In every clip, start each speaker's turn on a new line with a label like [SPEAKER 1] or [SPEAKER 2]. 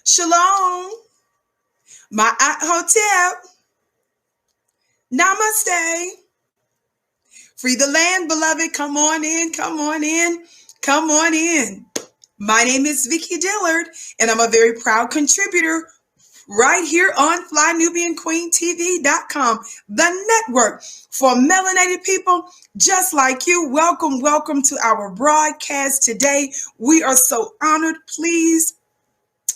[SPEAKER 1] Shalom, my hotel. Namaste. Free the land, beloved. Come on in, come on in, come on in. My name is Vicki Dillard, and I'm a very proud contributor right here on FlyNubianQueenTV.com, the network for melanated people just like you. Welcome, welcome to our broadcast today. We are so honored, please,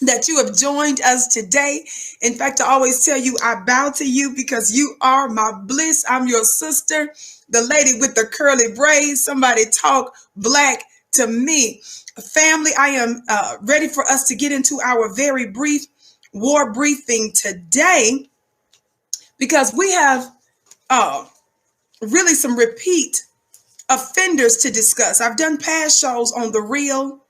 [SPEAKER 1] that you have joined us today. In fact, I always tell you, I bow to you because you are my bliss. I'm your sister, the lady with the curly braids. Somebody talk black to me. Family, I am ready for us to get into our very brief war briefing today because we have really some repeat offenders to discuss. I've done past shows on the real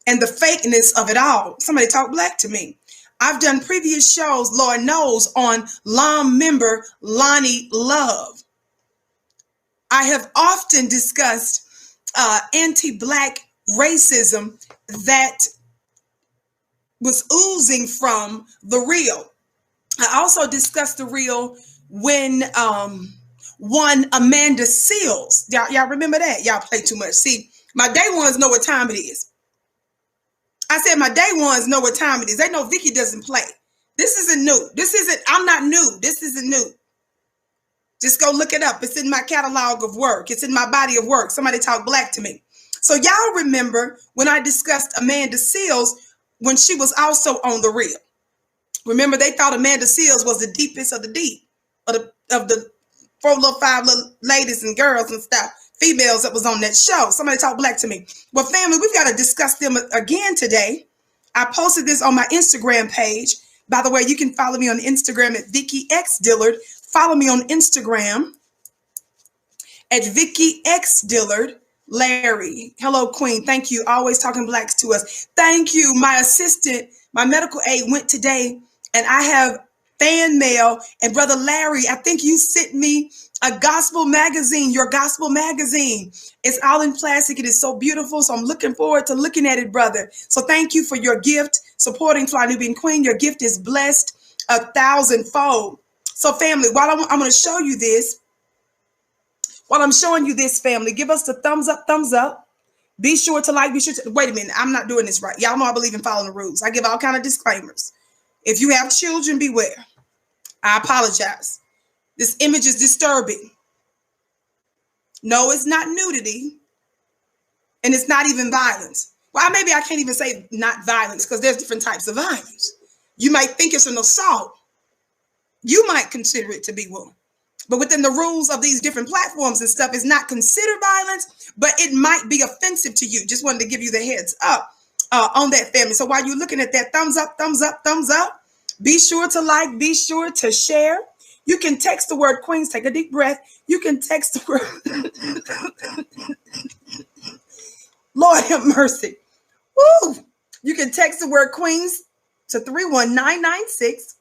[SPEAKER 1] and the fakeness of it all. Somebody talk black to me. I've done previous shows, Lord knows, on LOM member Loni Love. I have often discussed anti-black racism that was oozing from the real. I also discussed the real when one Amanda Seals. Y'all remember that? Y'all play too much. See, my day ones know what time it is. I said my day ones know what time it is. They know Vicki doesn't play. This isn't new. I'm not new. This isn't new. Just go look it up. It's in my catalog of work. It's in my body of work. Somebody talk black to me. So y'all remember when I discussed Amanda Seals when she was also on the real. Remember, they thought Amanda Seals was the deepest of the deep of the 4 little 5 little ladies and girls and stuff, females that was on that show. Somebody talk black to me. Well, family, we've got to discuss them again today. I posted this on my Instagram page. By the way, you can follow me on Instagram at Vicki X Dillard. Follow me on Instagram at Vicki X Dillard. Larry, hello, Queen. Thank you. Always talking blacks to us. Thank you. My assistant, my medical aide went today, and I have fan mail. And Brother Larry, I think you sent me a gospel magazine, your gospel magazine. It's all in plastic. It is so beautiful. So I'm looking forward to looking at it, brother. So thank you for your gift, supporting Fly Nubian Queen. Your gift is blessed 1,000-fold. So family, while I'm going to show you this, while I'm showing you this, family, give us the thumbs up, thumbs up. Be sure to like, wait a minute, I'm not doing this right. Y'all know I believe in following the rules. I give all kind of disclaimers. If you have children, beware. I apologize. This image is disturbing. No, it's not nudity. And it's not even violence. Well, maybe I can't even say not violence because there's different types of violence. You might think it's an assault. You might consider it to be one. But within the rules of these different platforms and stuff, it's not considered violence, but it might be offensive to you. Just wanted to give you the heads up on that, family. So while you're looking at that, thumbs up, thumbs up, thumbs up. Be sure to like, be sure to share. You can text the word Queens. Take a deep breath. You can text the word. Lord have mercy. Woo! You can text the word Queens to 31996.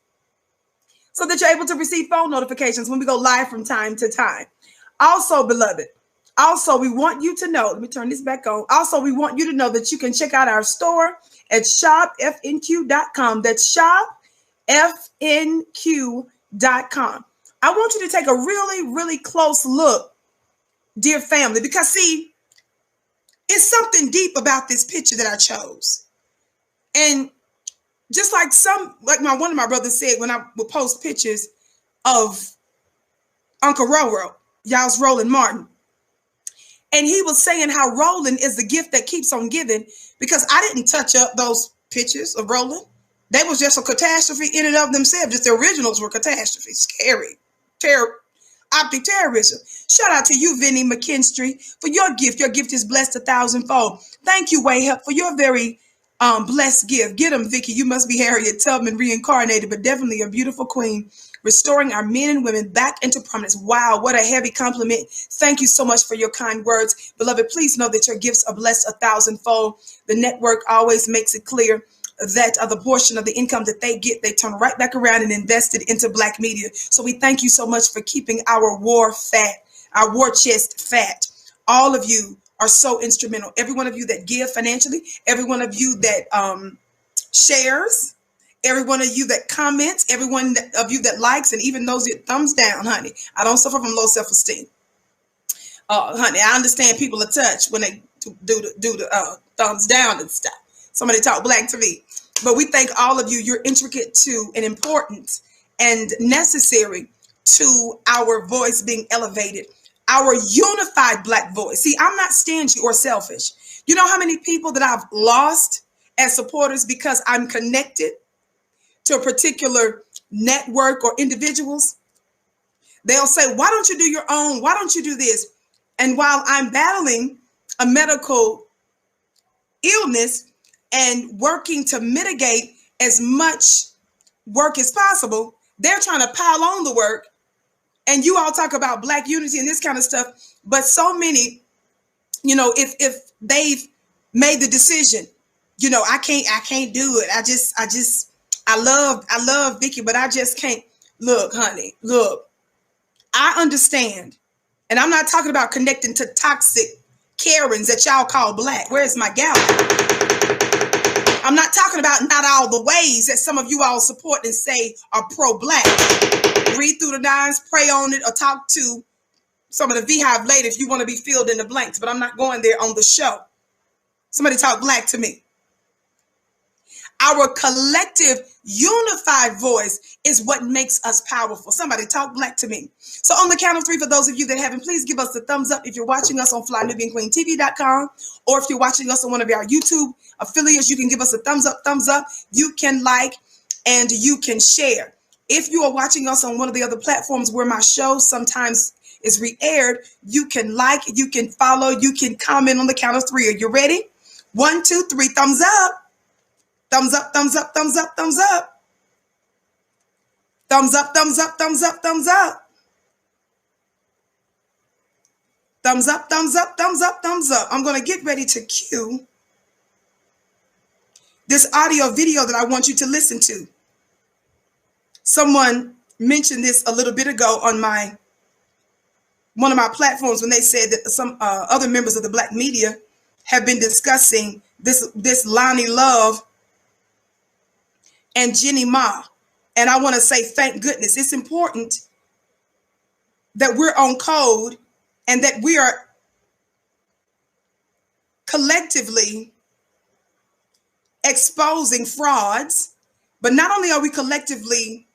[SPEAKER 1] So that you're able to receive phone notifications when we go live from time to time. Also, beloved, we want you to know, let me turn this back on. Also, we want you to know that you can check out our store at shopfnq.com. That's shopfnq.com. I want you to take a really, really close look, dear family, because see, it's something deep about this picture that I chose. And just like one of my brothers said when I would post pictures of Uncle Roro, y'all's Roland Martin. And he was saying how Roland is the gift that keeps on giving because I didn't touch up those pictures of Roland. They was just a catastrophe in and of themselves. Just the originals were catastrophe, scary, optic terrorism. Shout out to you, Vinnie McKinstry, for your gift. Your gift is blessed 1,000-fold. Thank you, Wayhep, for your very blessed gift. Get them, Vicki. You must be Harriet Tubman reincarnated, but definitely a beautiful queen, restoring our men and women back into prominence. Wow, what a heavy compliment. Thank you so much for your kind words. Beloved, please know that your gifts are blessed 1,000-fold. The network always makes it clear that the portion of the income that they get, they turn right back around and invest it into Black media. So we thank you so much for keeping our war fat, our war chest fat. All of you are so instrumental. Every one of you that give financially, every one of you that shares, every one of you that comments, every one of you that likes, and even those that thumbs down, honey. I don't suffer from low self-esteem. Honey, I understand people are touched when they do the thumbs down and stuff. Somebody talk black to me. But we thank all of you. You're intricate to and important and necessary to our voice being elevated, our unified black voice. See, I'm not stingy or selfish. You know how many people that I've lost as supporters because I'm connected to a particular network or individuals? They'll say, why don't you do your own? Why don't you do this? And while I'm battling a medical illness and working to mitigate as much work as possible, they're trying to pile on the work. And you all talk about black unity and this kind of stuff. But so many, if they've made the decision, I can't do it. I love Vicki, but I just can't. Look, honey, look, I understand. And I'm not talking about connecting to toxic Karens that y'all call black. Where's my gal? I'm not talking about not all the ways that some of you all support and say are pro-black. Read through the nines, pray on it, or talk to some of the Beehive later if you want to be filled in the blanks. But I'm not going there on the show. Somebody talk black to me. Our collective unified voice is what makes us powerful. Somebody talk black to me. So on the count of three, for those of you that haven't, please give us a thumbs up if you're watching us on FlyNubianQueenTV.com, or if you're watching us on one of our YouTube affiliates, you can give us a thumbs up, thumbs up. You can like and you can share. If you are watching us on one of the other platforms where my show sometimes is re-aired, you can like, you can follow, you can comment on the count of three. Are you ready? 1, 2, 3, thumbs up. Thumbs up, thumbs up, thumbs up, thumbs up. Thumbs up, thumbs up, thumbs up, thumbs up. Thumbs up, thumbs up, thumbs up, thumbs up. I'm going to get ready to cue this audio video that I want you to listen to. Someone mentioned this a little bit ago on one of my platforms when they said that some other members of the black media have been discussing this Loni Love and Jenny Ma. And I want to say, thank goodness. It's important that we're on code and that we are collectively exposing frauds. But not only are we collectively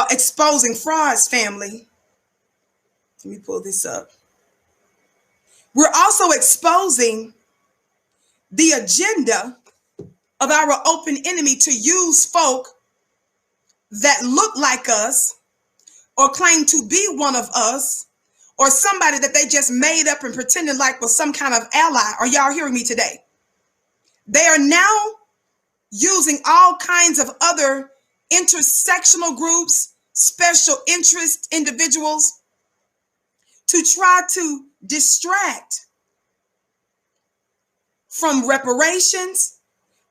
[SPEAKER 1] exposing frauds, family. Let me pull this up. We're also exposing the agenda of our open enemy to use folk that look like us or claim to be one of us or somebody that they just made up and pretended like was some kind of ally. Are y'all hearing me today? They are now using all kinds of other intersectional groups, special interest individuals to try to distract from reparations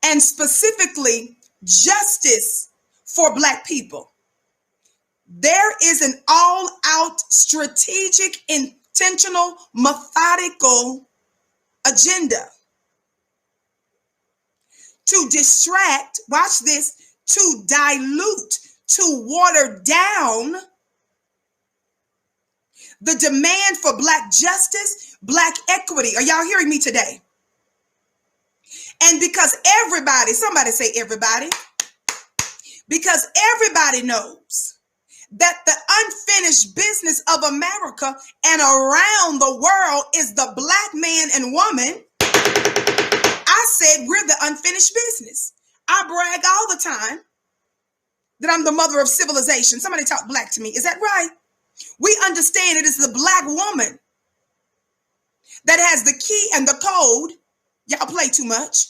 [SPEAKER 1] and specifically justice for black people. There is an all-out strategic, intentional, methodical agenda to distract, watch this, to dilute, to water down the demand for black justice, black equity. Are y'all hearing me today? And because everybody, somebody say everybody, because everybody knows that the unfinished business of America and around the world is the black man and woman, I said we're the unfinished business. I brag all the time that I'm the mother of civilization. Somebody talk black to me. Is that right? We understand it is the black woman that has the key and the code. Y'all play too much.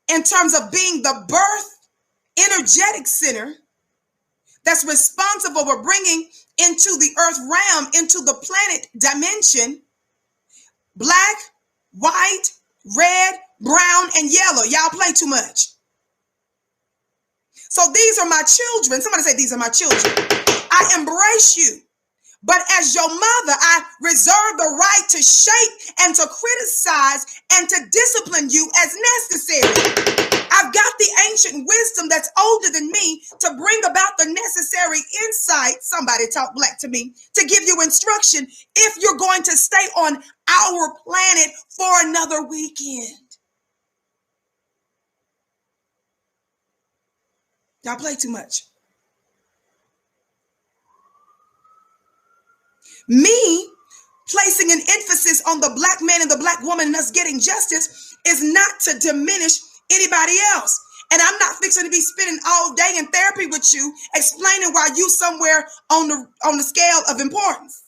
[SPEAKER 1] In terms of being the birth energetic center that's responsible for bringing into the earth realm, into the planet dimension, black, white, red, brown, and yellow. Y'all play too much. So these are my children. Somebody say, these are my children. I embrace you. But as your mother, I reserve the right to shape and to criticize and to discipline you as necessary. I've got the wisdom that's older than me to bring about the necessary insight, somebody talk black to me, to give you instruction if you're going to stay on our planet for another weekend. Y'all play too much. Me placing an emphasis on the black man and the black woman and us getting justice is not to diminish anybody else. And I'm not fixing to be spending all day in therapy with you explaining why you somewhere on the scale of importance.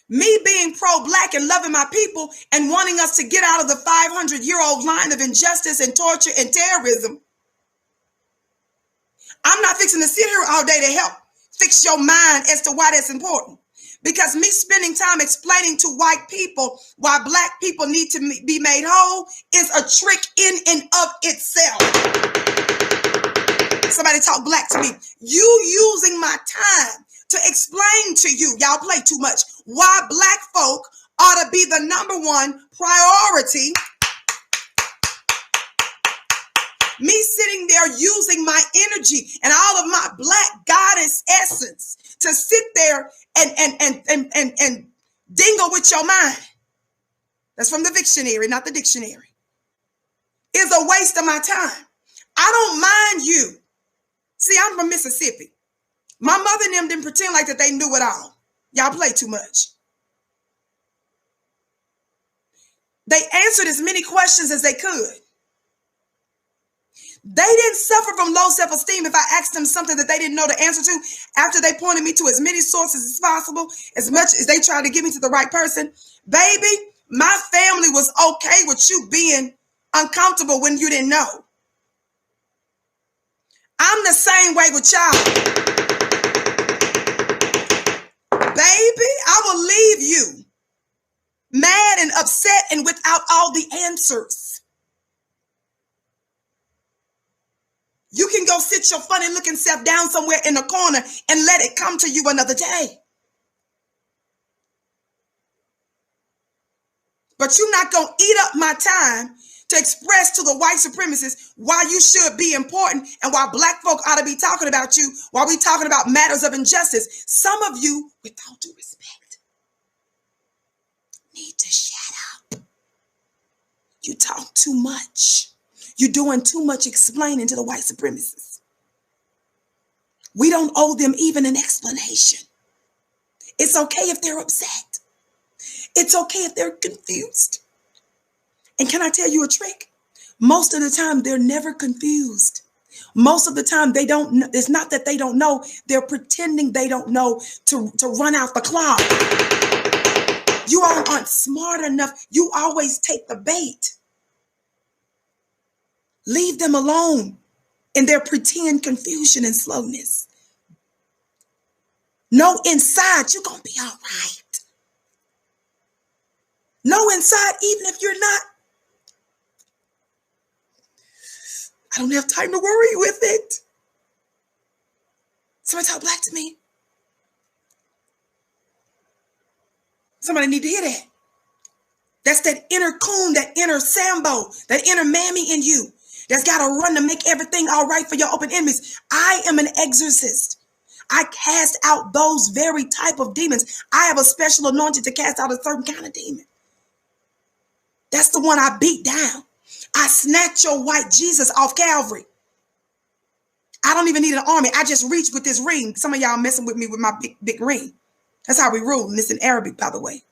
[SPEAKER 1] Me being pro-black and loving my people and wanting us to get out of the 500-year-old line of injustice and torture and terrorism. I'm not fixing to sit here all day to help fix your mind as to why that's important. Because me spending time explaining to white people why black people need to be made whole is a trick in and of itself. Somebody talk black to me. You using my time to explain to you, y'all play too much, why black folk ought to be the number one priority. Me sitting there using my energy and all of my black goddess essence to sit there and dingle with your mind. That's from the dictionary, not the dictionary. Is a waste of my time. I don't mind you. See, I'm from Mississippi. My mother and them didn't pretend like that they knew it all. Y'all play too much. They answered as many questions as they could. They didn't suffer from low self-esteem if I asked them something that they didn't know the answer to after they pointed me to as many sources as possible, as much as they tried to get me to the right person. Baby, my family was okay with you being uncomfortable when you didn't know. I'm the same way with y'all. Baby, I will leave you mad and upset and without all the answers. You can go sit your funny looking self down somewhere in the corner and let it come to you another day. But you're not going to eat up my time to express to the white supremacists why you should be important and why black folk ought to be talking about you while we talking about matters of injustice. Some of you, with all due respect, need to shut up. You talk too much. You're doing too much explaining to the white supremacists. We don't owe them even an explanation. It's okay if they're upset. It's okay if they're confused. And can I tell you a trick? Most of the time, they're never confused. Most of the time, they don't know. It's not that they don't know. They're pretending they don't know to run out the clock. You all aren't smart enough. You always take the bait. Leave them alone in their pretend confusion and slowness. Know inside you're going to be all right. Know inside, even if you're not, I don't have time to worry with it. Somebody talk black to me. Somebody need to hear that. That's that inner coon, that inner Sambo, that inner mammy in you that's got to run to make everything all right for your open enemies. I am an exorcist. I cast out those very type of demons. I have a special anointing to cast out a certain kind of demon. That's the one I beat down. I snatched your white Jesus off Calvary. I don't even need an army. I just reach with this ring. Some of y'all messing with me with my big ring. That's how we rule. And it's in Arabic, by the way.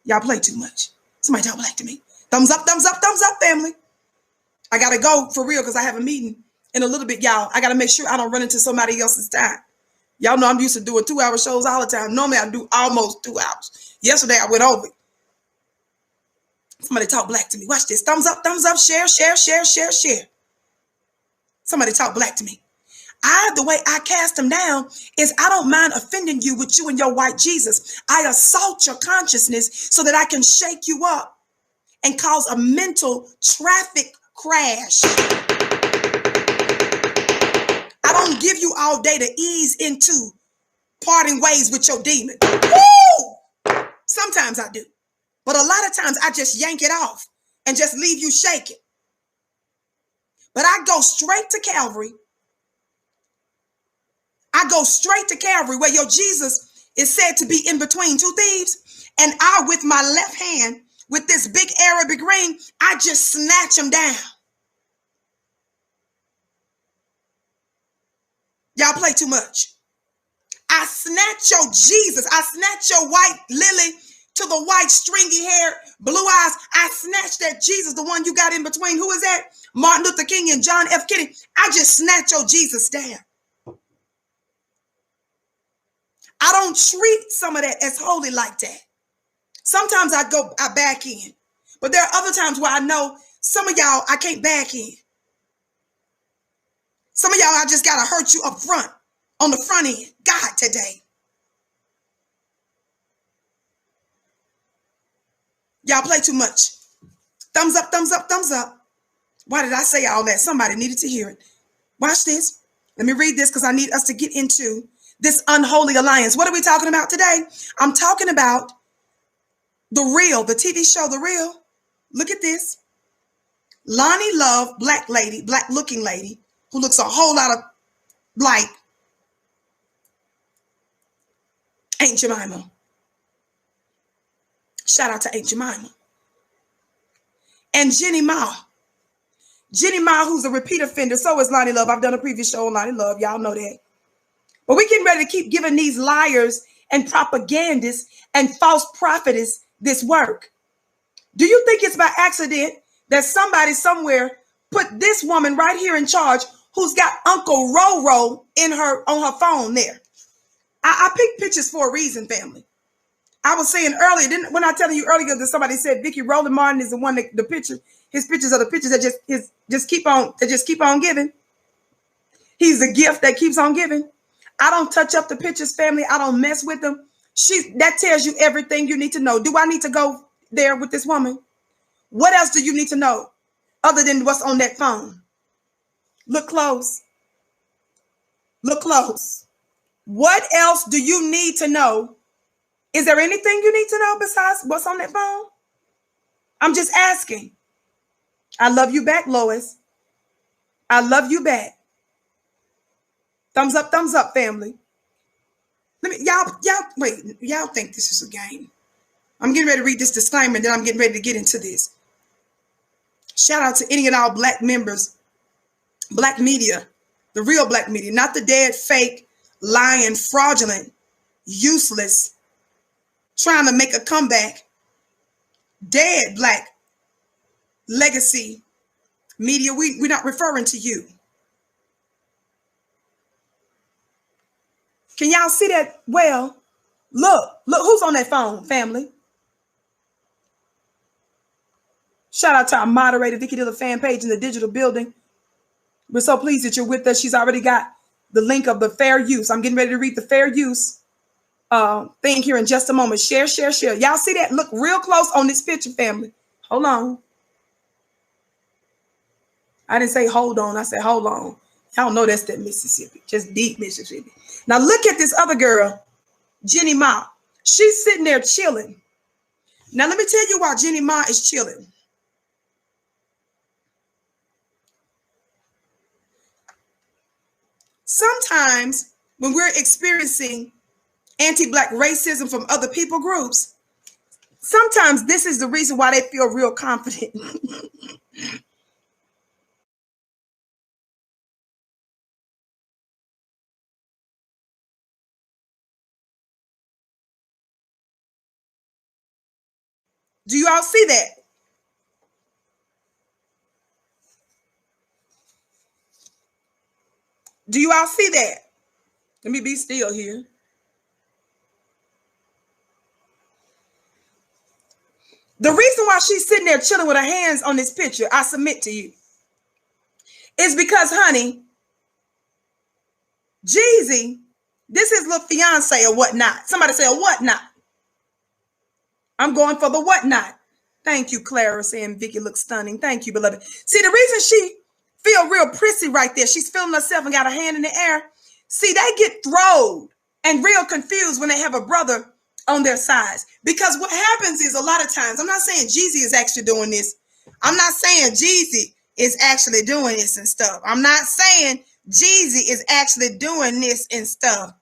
[SPEAKER 1] Y'all play too much. Somebody talk black to me. Thumbs up, family. I got to go for real because I have a meeting in a little bit, y'all. I got to make sure I don't run into somebody else's time. Y'all know I'm used to doing 2-hour shows all the time. Normally I do almost 2 hours. Yesterday I went over. Somebody talk black to me. Watch this. Thumbs up, share. Somebody talk black to me. The way I cast them down is I don't mind offending you with you and your white Jesus. I assault your consciousness so that I can shake you up and cause a mental traffic crash. I don't give you all day to ease into parting ways with your demon. Woo! Sometimes I do. But a lot of times I just yank it off and just leave you shaking. But I go straight to Calvary. I go straight to Calvary where your Jesus is said to be in between two thieves. And I, with my left hand, with this big Arabic ring, I just snatch him down. Y'all play too much. I snatch your Jesus. I snatch your white lily to the white stringy hair, blue eyes. I snatch that Jesus, the one you got in between. Who is that? Martin Luther King and John F. Kennedy. I just snatch your Jesus down. I don't treat some of that as holy like that. Sometimes I back in. But there are other times where I know some of y'all, I can't back in. Some of y'all, I just got to hurt you up front, on the front end. God, today. Y'all play too much. Thumbs up, thumbs up, thumbs up. Why did I say all that? Somebody needed to hear it. Watch this. Let me read this because I need us to get into this unholy alliance. What are we talking about today? I'm talking about The Real, the TV show The Real. Look at this. Loni Love, black lady, black looking lady, who looks a whole lot of like Aunt Jemima. Shout out to Aunt Jemima. And Jenny Ma. Jenny Ma, who's a repeat offender. So is Loni Love. I've done a previous show on Loni Love. Y'all know that. But we're getting ready to keep giving these liars and propagandists and false prophets this work. Do you think it's by accident that somebody somewhere put this woman right here in charge who's got Uncle Roro on her phone there? I picked pictures for a reason, family. I was saying earlier, when I telling you earlier that somebody said Vicki Roland Martin is the one that his pictures are the pictures that just keep on giving. He's the gift that keeps on giving. I don't touch up the pictures, family. I don't mess with them. That tells you everything you need to know. Do I need to go there with this woman? What else do you need to know other than what's on that phone? Look close. Look close. What else do you need to know? Is there anything you need to know besides what's on that phone? I'm just asking. I love you back, Lois. I love you back. Thumbs up, family. Y'all think this is a game. I'm getting ready to read this disclaimer, and then I'm getting ready to get into this. Shout out to any and all black members, black media, the real black media, not the dead, fake, lying, fraudulent, useless, trying to make a comeback, dead black legacy media. We're not referring to you. Can y'all see that? Well, look who's on that phone, family. Shout out to our moderator, Vicki Dillard fan page in the digital building. We're so pleased that you're with us. She's already got the link of the fair use. I'm getting ready to read the fair use thing here in just a moment. Share. Y'all see that? Look real close on this picture, family. Hold on. I didn't say hold on. I said hold on. Y'all know that's that Mississippi, just deep Mississippi. Now look at this other girl, Jenny Ma. She's sitting there chilling. Now let me tell you why Jenny Ma is chilling. Sometimes when we're experiencing anti-black racism from other people groups, sometimes this is the reason why they feel real confident. Do you all see that? Do you all see that? Let me be still here. The reason why she's sitting there chilling with her hands on this picture, I submit to you, is because, honey, Jeezy, this is little fiance or whatnot. Somebody say a whatnot. I'm going for the whatnot. Thank you, Clara, saying Vicki looks stunning. Thank you, beloved. See, the reason she feel real prissy right there, she's feeling herself and got her hand in the air. See, they get throwed and real confused when they have a brother on their sides. Because what happens is a lot of times, I'm not saying Jeezy is actually doing this. I'm not saying Jeezy is actually doing this and stuff. I'm not saying Jeezy is actually doing this and stuff.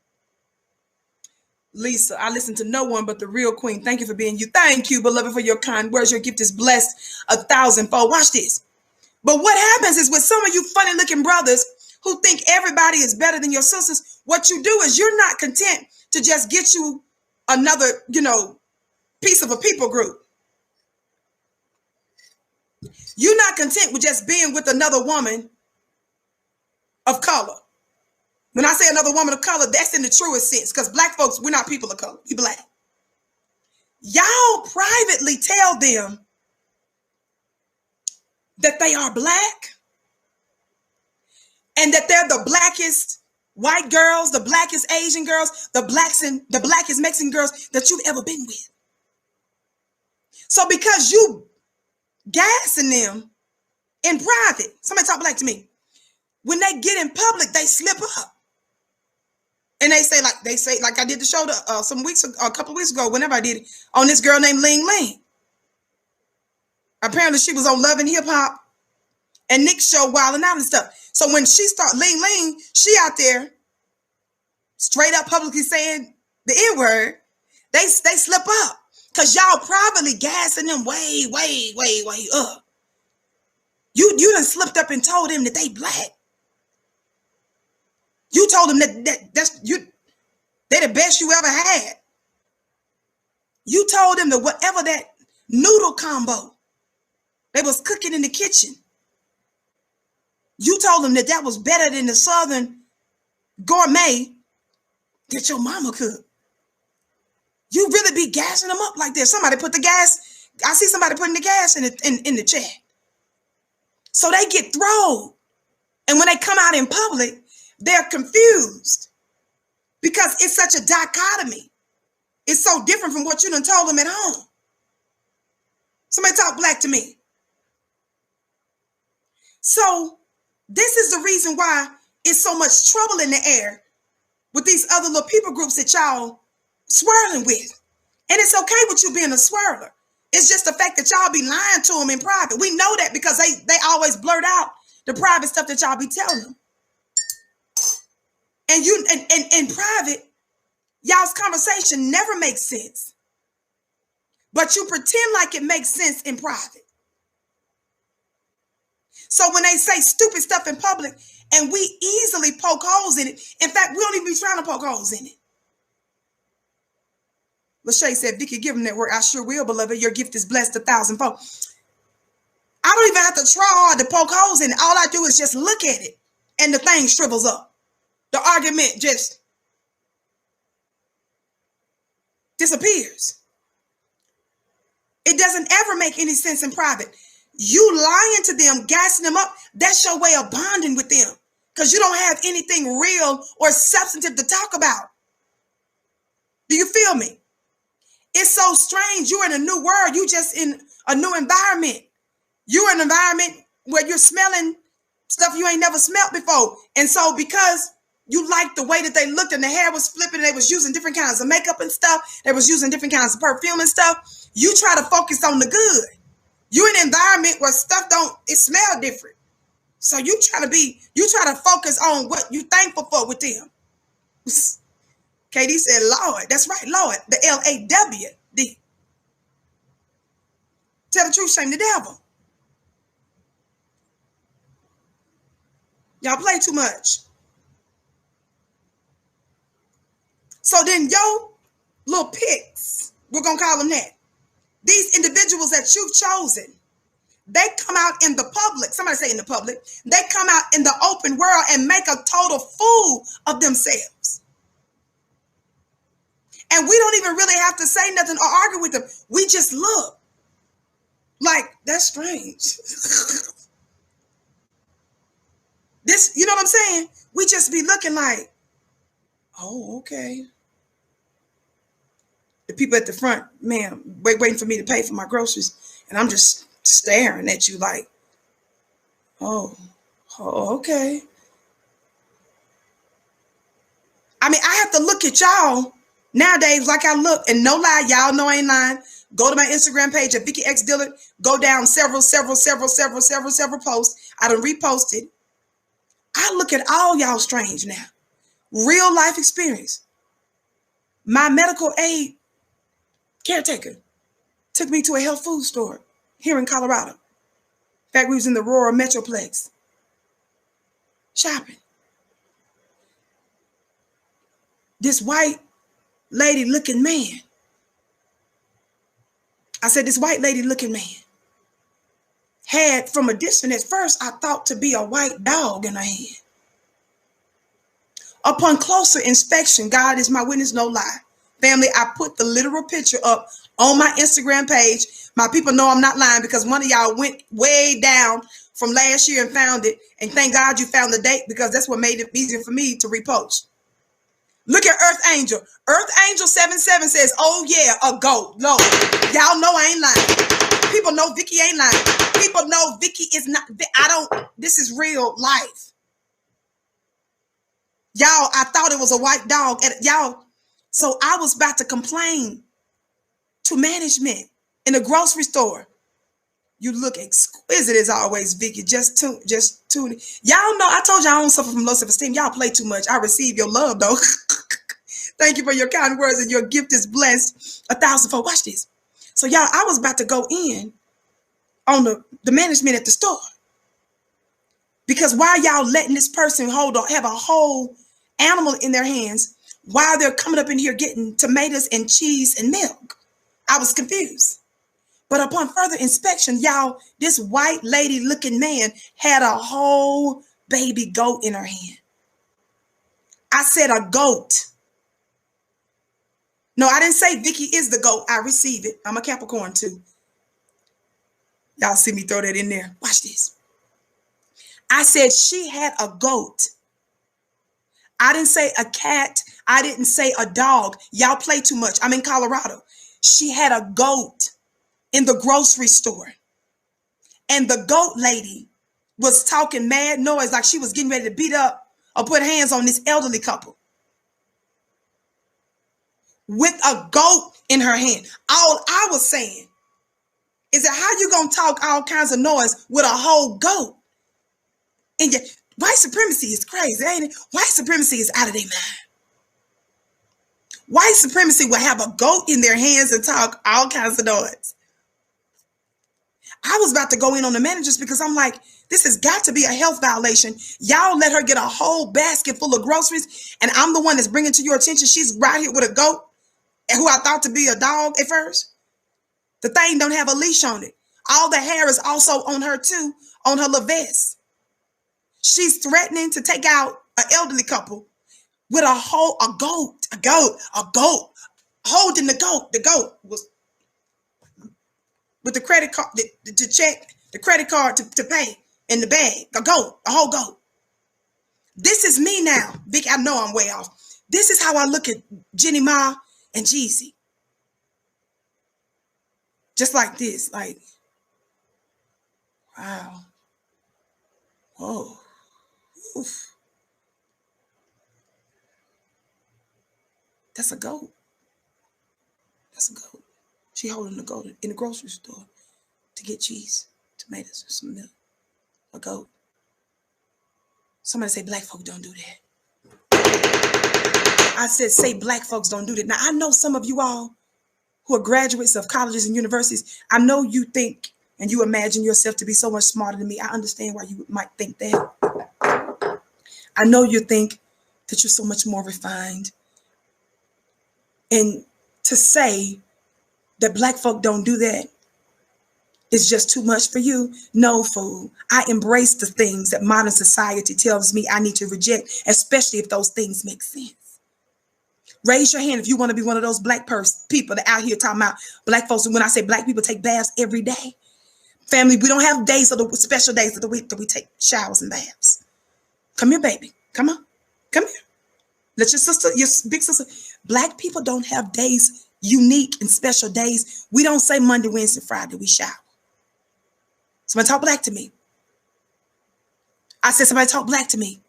[SPEAKER 1] Lisa, I listen to no one but the real queen. Thank you for being you. Thank you, beloved, for your kind words. Your gift is blessed 1,000-fold. Watch this. But what happens is with some of you funny looking brothers who think everybody is better than your sisters, what you do is you're not content to just get you another, piece of a people group. You're not content with just being with another woman of color. When I say another woman of color, that's in the truest sense, because black folks, we're not people of color. We black. Y'all privately tell them that they are black and that they're the blackest white girls, the blackest Asian girls, the blackest Mexican girls that you've ever been with. So because you gassing them in private, somebody talk black to me, when they get in public, they slip up. And they say, like I did the show a couple of weeks ago, whenever I did it, on this girl named Ling Ling. Apparently she was on Love and Hip Hop and Nick's show Wildin' Out and stuff. So when she start Ling Ling, she out there straight up publicly saying the N-word, they slip up. Because y'all privately gassing them way up. You done slipped up and told them that they black. You told them they're the best you ever had. You told them that whatever that noodle combo they was cooking in the kitchen, you told them that was better than the Southern gourmet that your mama cooked. You really be gassing them up like this. Somebody put the gas. I see somebody putting the gas in the chat. So they get thrown. And when they come out in public, they're confused because it's such a dichotomy. It's so different from what you done told them at home. Somebody talk black to me. So this is the reason why it's so much trouble in the air with these other little people groups that y'all swirling with. And it's okay with you being a swirler. It's just the fact that y'all be lying to them in private. We know that because they always blurt out the private stuff that y'all be telling them. And you in private, y'all's conversation never makes sense. But you pretend like it makes sense in private. So when they say stupid stuff in public, and we easily poke holes in it. In fact, we don't even be trying to poke holes in it. Lachey said, Vicki, give him that word. I sure will, beloved. Your gift is blessed 1,000-fold. I don't even have to try hard to poke holes in it. All I do is just look at it, and the thing shrivels up. The argument just disappears. It doesn't ever make any sense in private. You lying to them, gassing them up, that's your way of bonding with them because you don't have anything real or substantive to talk about. Do you feel me? It's so strange. You're in a new world. You just in a new environment. You're in an environment where you're smelling stuff you ain't never smelled before. And so because you liked the way that they looked and the hair was flipping, and they was using different kinds of makeup and stuff, they was using different kinds of perfume and stuff, you try to focus on the good. You're in an environment where stuff it smell different. So you try to focus on what you thankful for with them. KD said, Lord. That's right, Lord. The Lawd. Tell the truth, shame the devil. Y'all play too much. So then yo little picks, we're going to call them that. These individuals that you've chosen, they come out in the public. Somebody say in the public. They come out in the open world and make a total fool of themselves. And we don't even really have to say nothing or argue with them. We just look like, that's strange. This, you know what I'm saying? We just be looking like, oh, okay. The people at the front, man, waiting for me to pay for my groceries. And I'm just staring at you like, oh, okay. I mean, I have to look at y'all nowadays like I look, and no lie, y'all know I ain't lying. Go to my Instagram page at Vicki X Dillard. Go down several posts. I done reposted. I look at all y'all strange now. Real life experience. My medical aid caretaker took me to a health food store here in Colorado. In fact, we was in the Aurora Metroplex shopping. This white lady looking man. I said, this white lady looking man had, from a distance at first, I thought to be a white dog in her hand. Upon closer inspection, God is my witness, no lie. Family, I put the literal picture up on my Instagram page. My people know I'm not lying because one of y'all went way down from last year and found it. And thank God you found the date because that's what made it easier for me to repost. Look at Earth Angel. Earth Angel 77 says, oh yeah, a goat. No, y'all know I ain't lying. People know Vicki ain't lying. People know Vicki is not, this is real life. Y'all, I thought it was a white dog. And y'all, so I was about to complain to management in the grocery store. You look exquisite as always, Vicki. Just tune. Y'all know, I told y'all I don't suffer from low self-esteem. Y'all play too much. I receive your love, though. Thank you for your kind words, and your gift is blessed 1,000-fold. Watch this. So, y'all, I was about to go in on the management at the store. Because while y'all letting this person have a whole animal in their hands, while they're coming up in here getting tomatoes and cheese and milk, I was confused. But upon further inspection, y'all, this white lady looking man had a whole baby goat in her hand. I said a goat. No, I didn't say Vicki is the goat. I receive it. I'm a Capricorn too. Y'all see me throw that in there. Watch this. I said she had a goat. I didn't say a cat. I didn't say a dog. Y'all play too much. I'm in Colorado. She had a goat in the grocery store. And the goat lady was talking mad noise like she was getting ready to beat up or put hands on this elderly couple with a goat in her hand. All I was saying is that how you gonna talk all kinds of noise with a whole goat? And yet, white supremacy is crazy, ain't it? White supremacy is out of their mind. White supremacy will have a goat in their hands and talk all kinds of noise. I was about to go in on the managers because I'm like, this has got to be a health violation. Y'all let her get a whole basket full of groceries, and I'm the one that's bringing to your attention she's right here with a goat, and who I thought to be a dog at first. The thing don't have a leash on it. All the hair is also on her too, on her little vest. She's threatening to take out an elderly couple with a goat, holding the goat. The goat was with the credit card to check the credit card to pay in the bag. A whole goat. This is me now. Vic, I know I'm way off. This is how I look at Jenny Ma and Jeezy. Just like this, like, wow. Whoa. Oof. That's a goat. That's a goat. She holding the goat in the grocery store to get cheese, tomatoes, or some milk. A goat. Somebody say black folk don't do that. I said, say black folks don't do that. Now, I know some of you all who are graduates of colleges and universities. I know you think and you imagine yourself to be so much smarter than me. I understand why you might think that. I know you think that you're so much more refined. And to say that black folk don't do that is just too much for you. No, fool. I embrace the things that modern society tells me I need to reject, especially if those things make sense. Raise your hand if you want to be one of those black people that out here talking about black folks. And when I say black people take baths every day, family, we don't have special days of the week that we take showers and baths. Come here, baby. Come on. Come here. Let your big sister. Black people don't have days, unique and special days. We don't say Monday, Wednesday, Friday, we shower. Somebody talk black to me. I said, somebody talk black to me.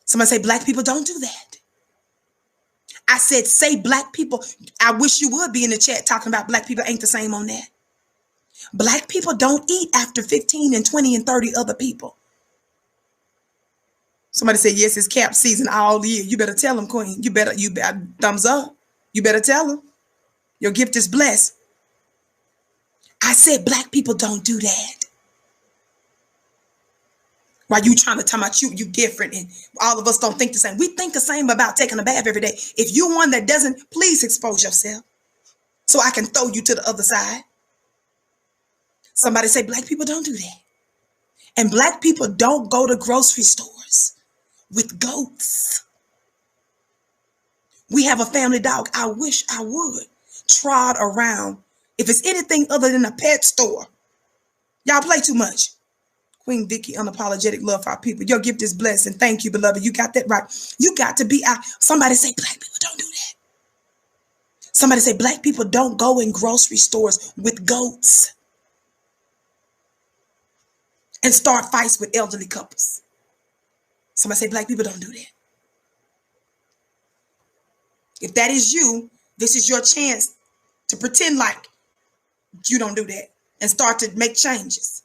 [SPEAKER 1] Somebody say, black people don't do that. I said, say black people. I wish you would be in the chat talking about black people ain't the same on that. Black people don't eat after 15 and 20 and 30 other people. Somebody said, yes, it's cap season all year. You better tell them, queen. You better, thumbs up. You better tell them. Your gift is blessed. I said, black people don't do that. While you trying to tell about you different and all of us don't think the same. We think the same about taking a bath every day. If you one that doesn't, please expose yourself so I can throw you to the other side. Somebody say black people don't do that. And black people don't go to grocery stores with goats. We have a family dog. I wish I would trot around. If it's anything other than a pet store, y'all play too much. Queen Vicki, unapologetic love for our people. Your gift is blessed, and thank you, beloved. You got that right. You got to be out. Somebody say black people don't do that. Somebody say black people don't go in grocery stores with goats and start fights with elderly couples. Somebody say black people don't do that. If that is you, this is your chance to pretend like you don't do that and start to make changes.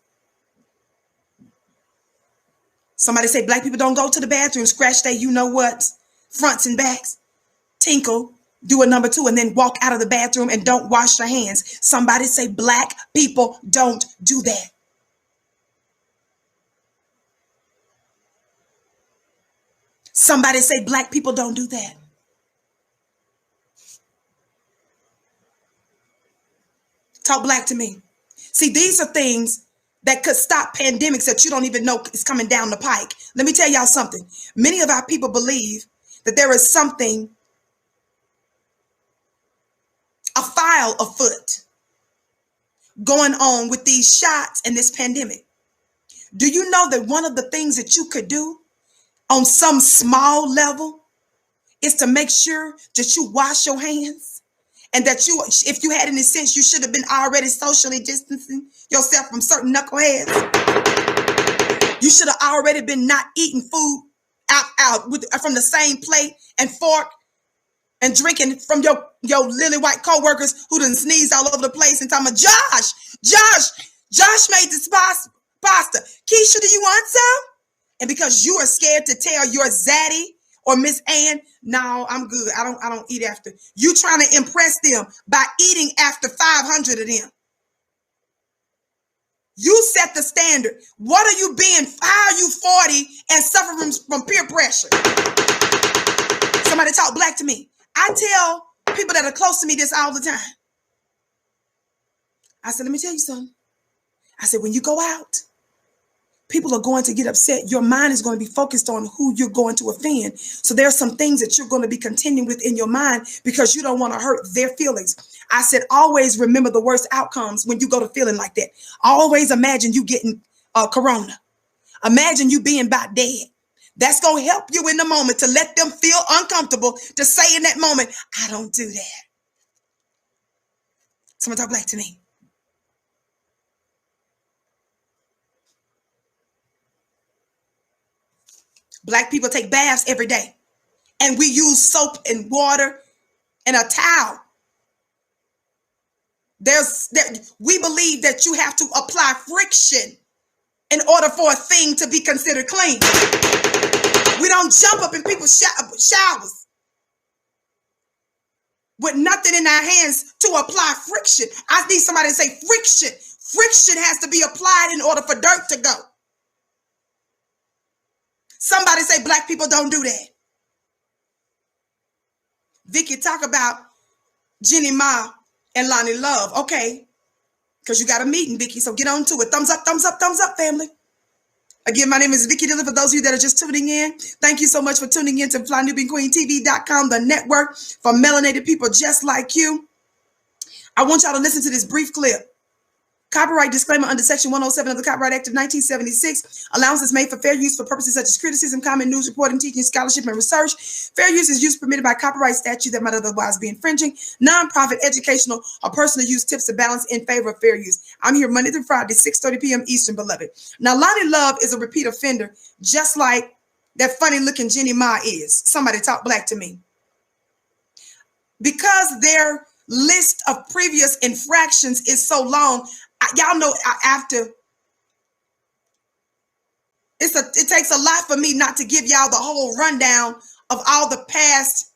[SPEAKER 1] Somebody say black people don't go to the bathroom, scratch their you-know-what, fronts and backs, tinkle, do a number 2, and then walk out of the bathroom and don't wash their hands. Somebody say black people don't do that. Somebody say black people don't do that. Talk black to me. See, these are things that could stop pandemics that you don't even know is coming down the pike. Let me tell y'all something. Many of our people believe that there is something, a file afoot going on with these shots and this pandemic. Do you know that one of the things that you could do on some small level is to make sure that you wash your hands? And that you, if you had any sense, you should have been already socially distancing yourself from certain knuckleheads. You should have already been not eating food from the same plate and fork and drinking from your lily white co-workers who done sneezed all over the place and talking about, Josh made this pasta. Keisha, do you want some? And because you are scared to tell your zaddy or Miss Ann, no, I'm good. I don't eat after. You trying to impress them by eating after 500 of them. You set the standard. What are you being? How are you 40 and suffering from peer pressure? Somebody talk black to me. I tell people that are close to me this all the time. I said, let me tell you something. I said, when you go out, people are going to get upset. Your mind is going to be focused on who you're going to offend. So there are some things that you're going to be contending with in your mind because you don't want to hurt their feelings. I said, always remember the worst outcomes when you go to feeling like that. Always imagine you getting corona. Imagine you being about dead. That's going to help you in the moment to let them feel uncomfortable to say in that moment, I don't do that. Someone talk black to me. Black people take baths every day, and we use soap and water and a towel. We believe that you have to apply friction in order for a thing to be considered clean. We don't jump up in people's showers with nothing in our hands to apply friction. I need somebody to say friction. Friction has to be applied in order for dirt to go. Somebody say black people don't do that. Vicki, talk about Jenny Ma and Loni Love. Okay, because you got a meeting, Vicki, so get on to it. Thumbs up, family. Again, my name is Vicki Dillard. For those of you that are just tuning in, thank you so much for tuning in to FlyNewBeingQueenTV.com, the network for melanated people just like you. I want y'all to listen to this brief clip. Copyright disclaimer under Section 107 of the Copyright Act of 1976. Allowance is made for fair use for purposes such as criticism, comment, news, reporting, teaching, scholarship, and research. Fair use is use permitted by copyright statute that might otherwise be infringing. Non-profit, educational, or personal use tips to balance in favor of fair use. I'm here Monday through Friday, 6:30 p.m. Eastern, beloved. Now, Loni Love is a repeat offender, just like that funny-looking Jenny Ma is. Somebody talk black to me. because their list of previous infractions is so long. Y'all know after it takes a lot for me not to give y'all the whole rundown of all the past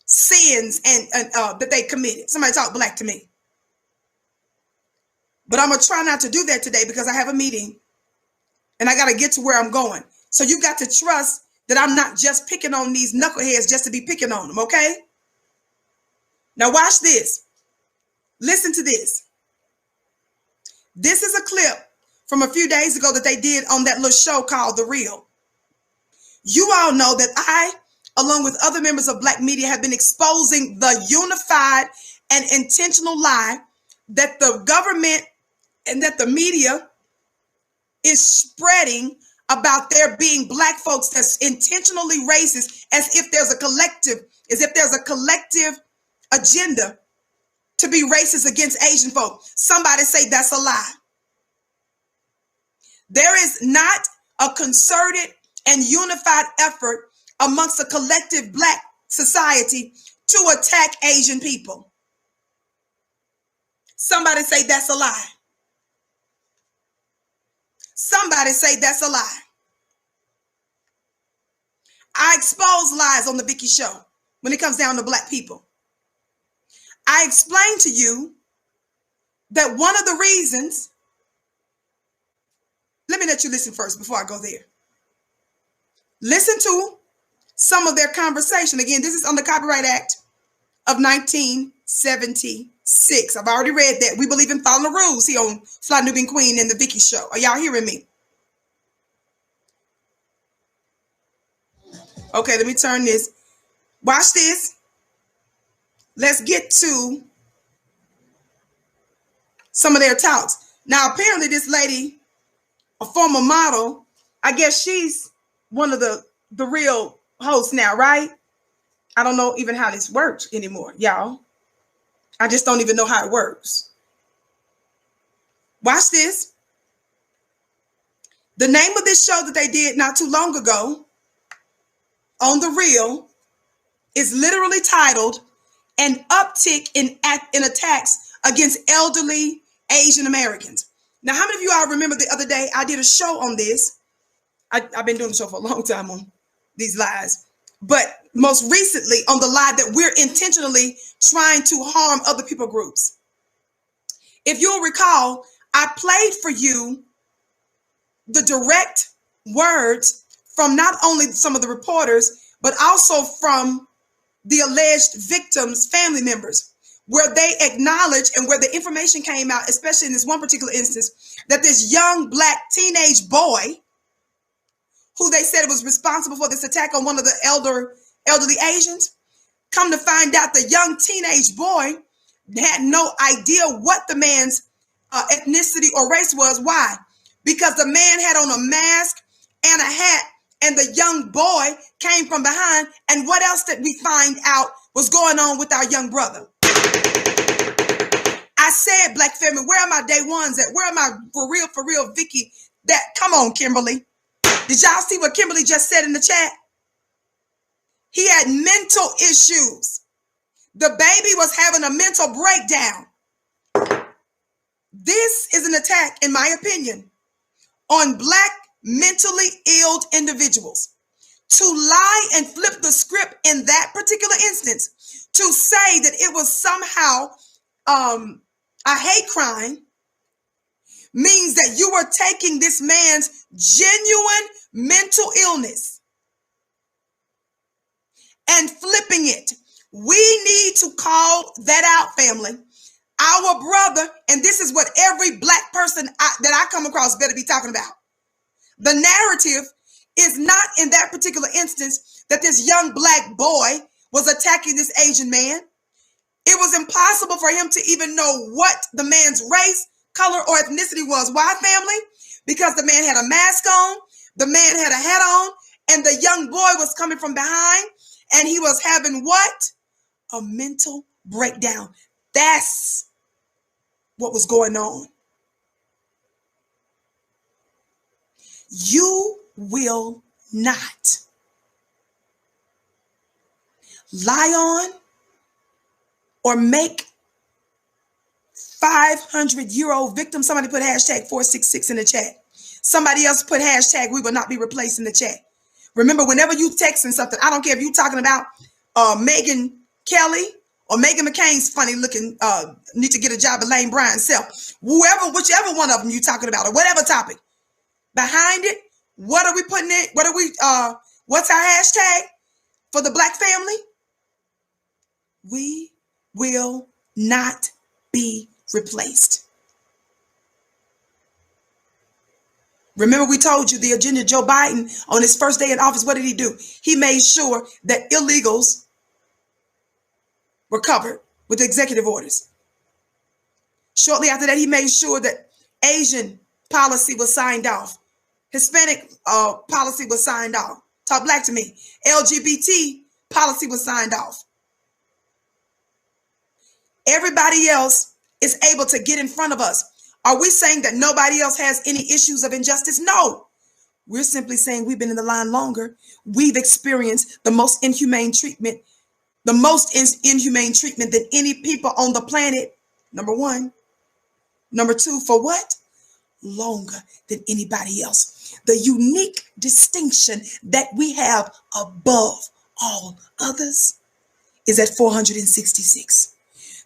[SPEAKER 1] sins and that they committed. Somebody talk black to me. But I'm going to try not to do that today because I have a meeting and I got to get to where I'm going. So you got to trust that I'm not just picking on these knuckleheads just to be picking on them, okay? Now watch this. Listen to this. This is a clip from a few days ago that they did on that little show called The Real. You all know that I, along with other members of Black media, have been exposing the unified and intentional lie that the government and that the media is spreading about there being Black folks that's intentionally racist, as if there's a collective agenda to be racist against Asian folk. Somebody say that's a lie. There is not a concerted and unified effort amongst a collective Black society to attack Asian people. Somebody say that's a lie. Somebody say that's a lie. I expose lies on the Vicki Show when it comes down to Black people. I explained to you that one of the reasons, let me let you listen first before I go there. Listen to some of their conversation. Again, this is on the Copyright Act of 1976. I've already read that. We believe in following the rules here on Fly Nubian Queen and the Vicki Show. Are y'all hearing me? Okay, let me turn this. Watch this. Let's get to some of their talks. Now, apparently this lady, a former model, I guess she's one of the real hosts now, right? I don't know even how this works anymore, y'all. I just don't even know how it works. Watch this. The name of this show that they did not too long ago on The Real is literally titled "An Uptick in Attacks Against Elderly Asian Americans." Now, how many of you all remember the other day I did a show on this? I've been doing the show for a long time on these lies, but most recently on the lie that we're intentionally trying to harm other people groups. If you'll recall, I played for you the direct words from not only some of the reporters, but also from the alleged victims' family members, where they acknowledged and where the information came out, especially in this one particular instance, that this young Black teenage boy, who they said was responsible for this attack on one of the elderly Asians, come to find out the young teenage boy had no idea what the man's ethnicity or race was. Why? Because the man had on a mask and a hat, and the young boy came from behind. And what else did we find out was going on with our young brother? I said, Black family, where are my day ones at? Where am I for real, Vicki? Come on, Kimberly. Did y'all see what Kimberly just said in the chat? He had mental issues. The baby was having a mental breakdown. This is an attack, in my opinion, on Black mentally ill individuals. To lie and flip the script in that particular instance, to say that it was somehow a hate crime, means that you were taking this man's genuine mental illness and flipping it. We need to call that out, family. Our brother, and this is what every Black person that I come across better be talking about. The narrative is not in that particular instance that this young Black boy was attacking this Asian man. It was impossible for him to even know what the man's race, color, or ethnicity was. Why, family? Because the man had a mask on, the man had a hat on, and the young boy was coming from behind, and he was having what? A mental breakdown. That's what was going on. You will not lie on or make 500-year-old victims. Somebody put hashtag 466 in the chat. Somebody else put hashtag we will not be replaced in the chat. Remember, whenever you texting something, I don't care if you're talking about Megyn Kelly or Meghan McCain's funny looking, need to get a job at Lane Bryant's self. Whichever one of them you're talking about, or whatever topic. Behind it, what are we putting in? What's our hashtag for the Black family? We will not be replaced. Remember, we told you the agenda. Joe Biden, on his first day in office, what did he do? He made sure that illegals were covered with executive orders. Shortly after that, he made sure that Asian policy was signed off. Hispanic policy was signed off. Talk black to me. LGBT policy was signed off. Everybody else is able to get in front of us. Are we saying that nobody else has any issues of injustice? No. We're simply saying we've been in the line longer. We've experienced the most inhumane treatment, than any people on the planet. Number one. Number two, for what? Longer than anybody else. The unique distinction that we have above all others is at 466.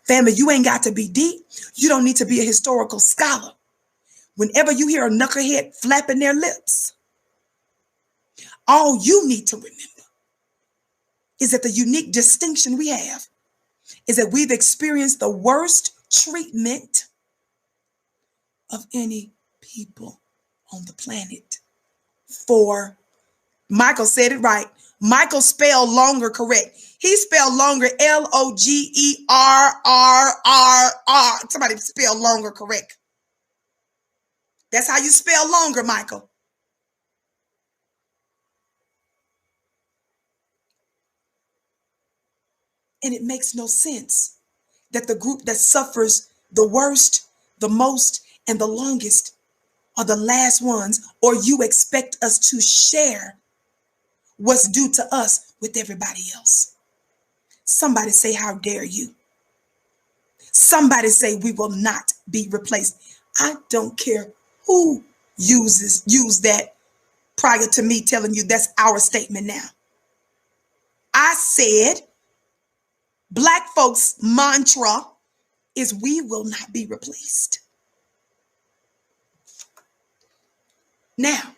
[SPEAKER 1] Family, you ain't got to be deep. You don't need to be a historical scholar. Whenever you hear a knucklehead flapping their lips, all you need to remember is that the unique distinction we have is that we've experienced the worst treatment of any people on the planet. For Michael said it right. Michael spelled longer correct. He spelled longer Logerrrr. Somebody spelled longer correct. That's how you spell longer, Michael. And it makes no sense that the group that suffers the worst, the most, and the longest are the last ones, or you expect us to share what's due to us with everybody else. Somebody say, how dare you? Somebody say we will not be replaced. I don't care who used that prior to me telling you that's our statement now. I said Black folks' mantra is we will not be replaced. Now,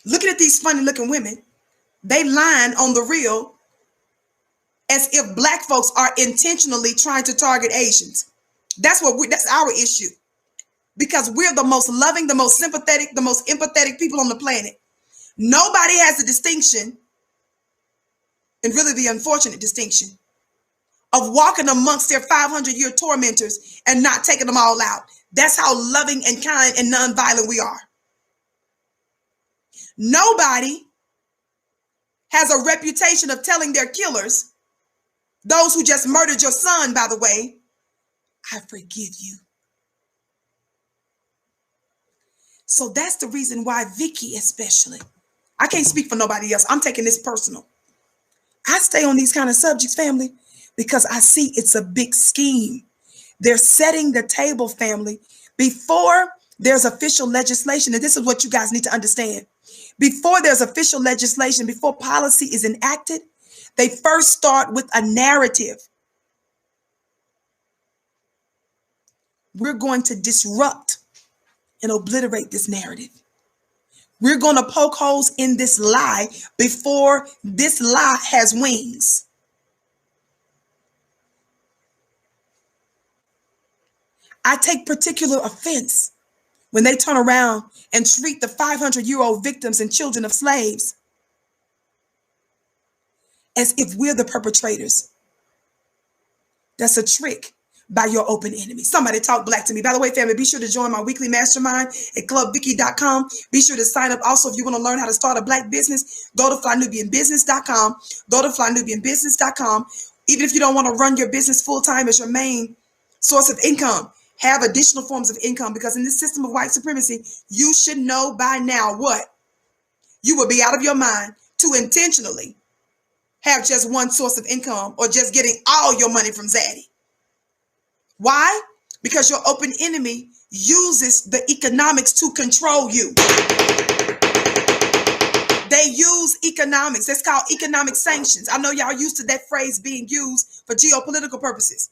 [SPEAKER 1] looking at these funny looking women, they lying on the real as if Black folks are intentionally trying to target Asians. That's our issue. Because we're the most loving, the most sympathetic, the most empathetic people on the planet. Nobody has the distinction, and really the unfortunate distinction, of walking amongst their 500-year tormentors and not taking them all out. That's how loving and kind and nonviolent we are. Nobody has a reputation of telling their killers, those who just murdered your son, by the way, I forgive you. So that's the reason why Vicki especially, I can't speak for nobody else. I'm taking this personal. I stay on these kind of subjects, family, because I see it's a big scheme. They're setting the table, family, before there's official legislation. And this is what you guys need to understand. Before there's official legislation, before policy is enacted, they first start with a narrative. We're going to disrupt and obliterate this narrative. We're going to poke holes in this lie before this lie has wings. I take particular offense when they turn around and treat the 500-year-old victims and children of slaves as if we're the perpetrators. That's a trick by your open enemy. Somebody talk black to me. By the way, family, be sure to join my weekly mastermind at clubvicki.com. Be sure to sign up. Also, if you want to learn how to start a Black business, go to flynubianbusiness.com. Go to flynubianbusiness.com. Even if you don't want to run your business full-time as your main source of income, have additional forms of income, because in this system of white supremacy, you should know by now what? You will be out of your mind to intentionally have just one source of income or just getting all your money from Zaddy. Why? Because your open enemy uses the economics to control you. They use economics. That's called economic sanctions. I know y'all used to that phrase being used for geopolitical purposes,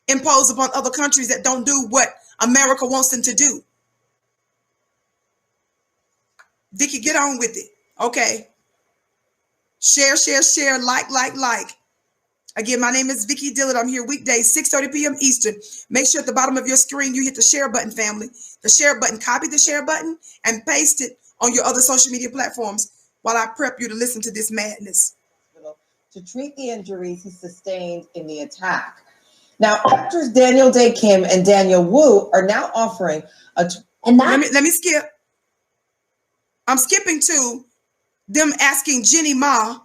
[SPEAKER 1] imposed upon other countries that don't do what America wants them to do. Vicki, get on with it. Okay. Share, like. Again, my name is Vicki Dillard. I'm here weekdays, 6:30 p.m. Eastern. Make sure at the bottom of your screen you hit the share button, family. The share button. Copy the share button and paste it on your other social media platforms while I prep you to listen to this madness.
[SPEAKER 2] To treat the injuries he sustained in the attack. Now, actors Daniel Day Kim and Daniel Wu are now offering a...
[SPEAKER 1] Let me skip. I'm skipping to them asking Jenny Ma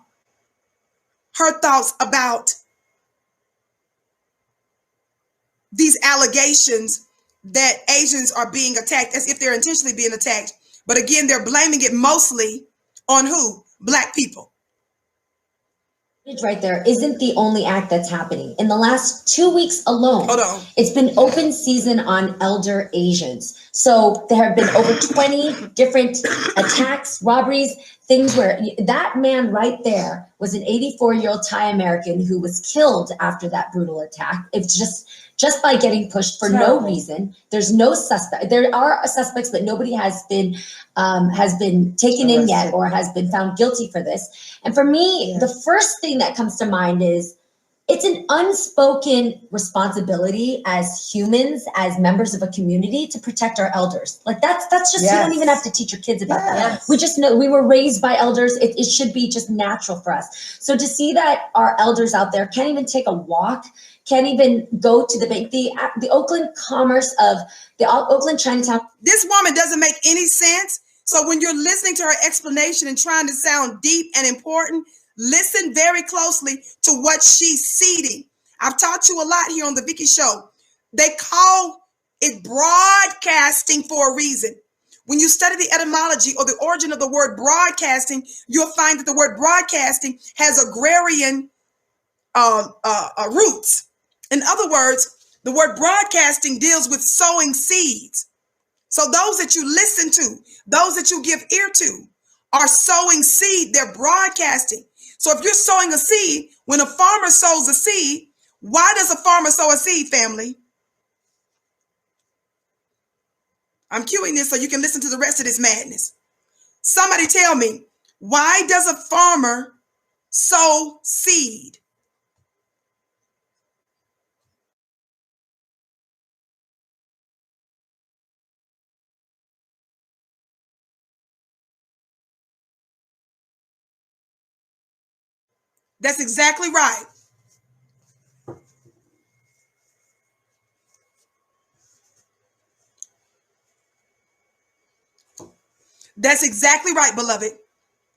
[SPEAKER 1] her thoughts about these allegations that Asians are being attacked as if they're intentionally being attacked. But again, they're blaming it mostly on who? Black people.
[SPEAKER 3] Right there isn't the only act that's happening. In the last 2 weeks alone, it's been open season on elder Asians. So there have been over 20 different attacks, robberies, things where that man right there was an 84-year-old Thai American who was killed after that brutal attack. It's just by getting pushed for no reason. There's no suspect. There are suspects, but nobody has been taken in yet or has been found guilty for this. And for me, the first thing that comes to mind is it's an unspoken responsibility as humans, as members of a community, to protect our elders. Like that's just, you don't even have to teach your kids about that. We just know we were raised by elders. It should be just natural for us. So to see that our elders out there can't even take a walk, can't even go to the bank, the Oakland commerce of the Oakland Chinatown.
[SPEAKER 1] This woman doesn't make any sense. So when you're listening to her explanation and trying to sound deep and important, listen very closely to what she's seeding. I've taught you a lot here on the Vicki Show. They call it broadcasting for a reason. When you study the etymology or the origin of the word broadcasting, you'll find that the word broadcasting has agrarian roots. In other words, the word broadcasting deals with sowing seeds. So those that you listen to, those that you give ear to are sowing seed. They're broadcasting. So if you're sowing a seed, when a farmer sows a seed, why does a farmer sow a seed, family? I'm cueing this so you can listen to the rest of this madness. Somebody tell me, why does a farmer sow seed? That's exactly right. That's exactly right, beloved.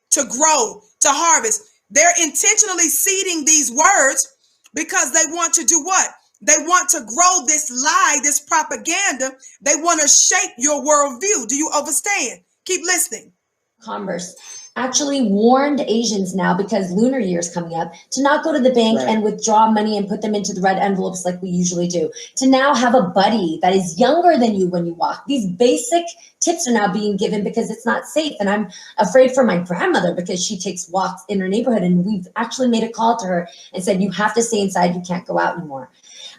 [SPEAKER 1] To grow, to harvest. They're intentionally seeding these words because they want to do what? They want to grow this lie, this propaganda. They want to shape your worldview. Do you understand? Keep listening.
[SPEAKER 3] Commerce actually warned Asians now, because Lunar Year is coming up, to not go to the bank and withdraw money and put them into the red envelopes like we usually do. To now have a buddy that is younger than you when you walk. These basic tips are now being given because it's not safe. And I'm afraid for my grandmother because she takes walks in her neighborhood, and we've actually made a call to her and said, you have to stay inside. You can't go out anymore.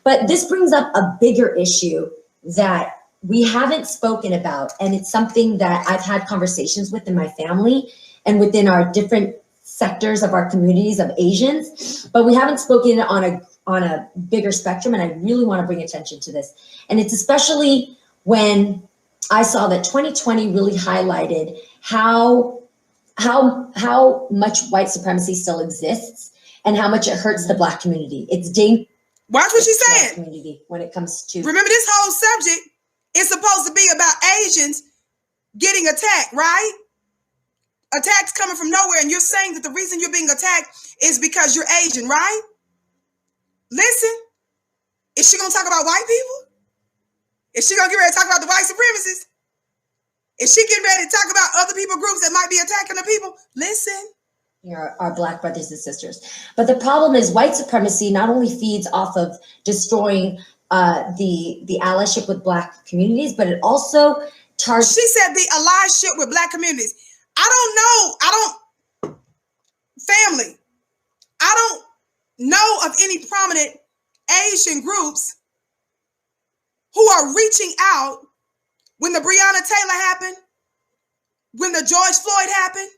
[SPEAKER 3] But this brings up a bigger issue that we haven't spoken about. And it's something that I've had conversations with in my family and within our different sectors of our communities of Asians, but we haven't spoken on a bigger spectrum. And I really want to bring attention to this. And it's especially when I saw that 2020 really highlighted how much white supremacy still exists and how much it hurts the Black community. It's dangerous.
[SPEAKER 1] Watch what she's saying.
[SPEAKER 3] Community when it comes to,
[SPEAKER 1] remember, this whole subject is supposed to be about Asians getting attacked, right? Attacks coming from nowhere, and you're saying that the reason you're being attacked is because you're Asian, right? Listen, is she gonna talk about white people? Is she gonna get ready to talk about the white supremacists? Is she getting ready to talk about other people groups that might be attacking the people? Listen.
[SPEAKER 3] our Black brothers and sisters. But the problem is white supremacy not only feeds off of destroying the allyship with Black communities, but it also targets.
[SPEAKER 1] She said the allyship with Black communities. Family, I don't know of any prominent Asian groups who are reaching out when the Breonna Taylor happened, when the George Floyd happened.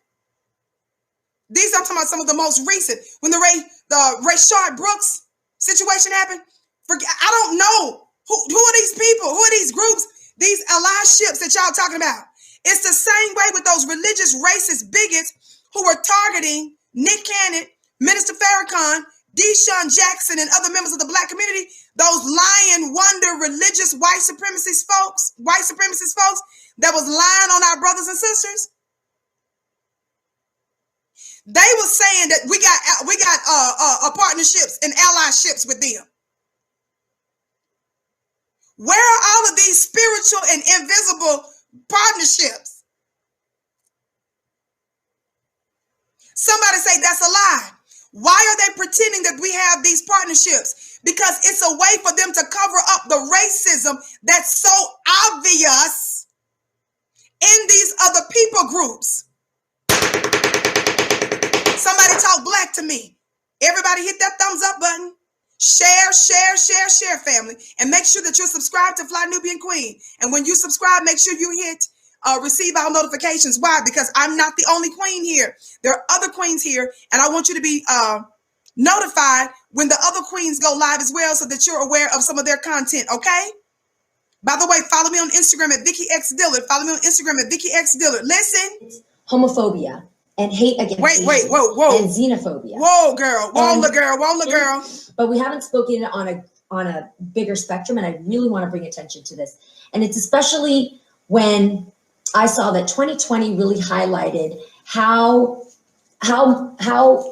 [SPEAKER 1] These I'm talking about some of the most recent. When the Rayshard Brooks situation happened. I don't know who are these people, who are these groups, these allyships that y'all talking about. It's the same way with those religious racist bigots who were targeting Nick Cannon, Minister Farrakhan, Deshaun Jackson, and other members of the Black community. Those lying, wonder, religious white supremacist folks that was lying on our brothers and sisters. They were saying that we got partnerships and allyships with them. Where are all of these spiritual and invisible partnerships? Somebody say that's a lie. Why are they pretending that we have these partnerships? Because it's a way for them to cover up the racism that's so obvious in these other people groups. Somebody talk Black to me. Everybody hit that thumbs up button. Share, family. And make sure that you're subscribed to Fly Nubian Queen. And when you subscribe, make sure you hit receive our notifications. Why? Because I'm not the only queen here. There are other queens here. And I want you to be notified when the other queens go live as well so that you're aware of some of their content, okay? By the way, follow me on Instagram at Vicki X Dillard. Follow me on Instagram at Vicki X Dillard. Listen.
[SPEAKER 3] Homophobia and hate against Asians
[SPEAKER 1] whoa.
[SPEAKER 3] And xenophobia.
[SPEAKER 1] Whoa, girl. Whoa, girl.
[SPEAKER 3] But we haven't spoken on a bigger spectrum, and I really want to bring attention to this. And it's especially when I saw that 2020 really highlighted how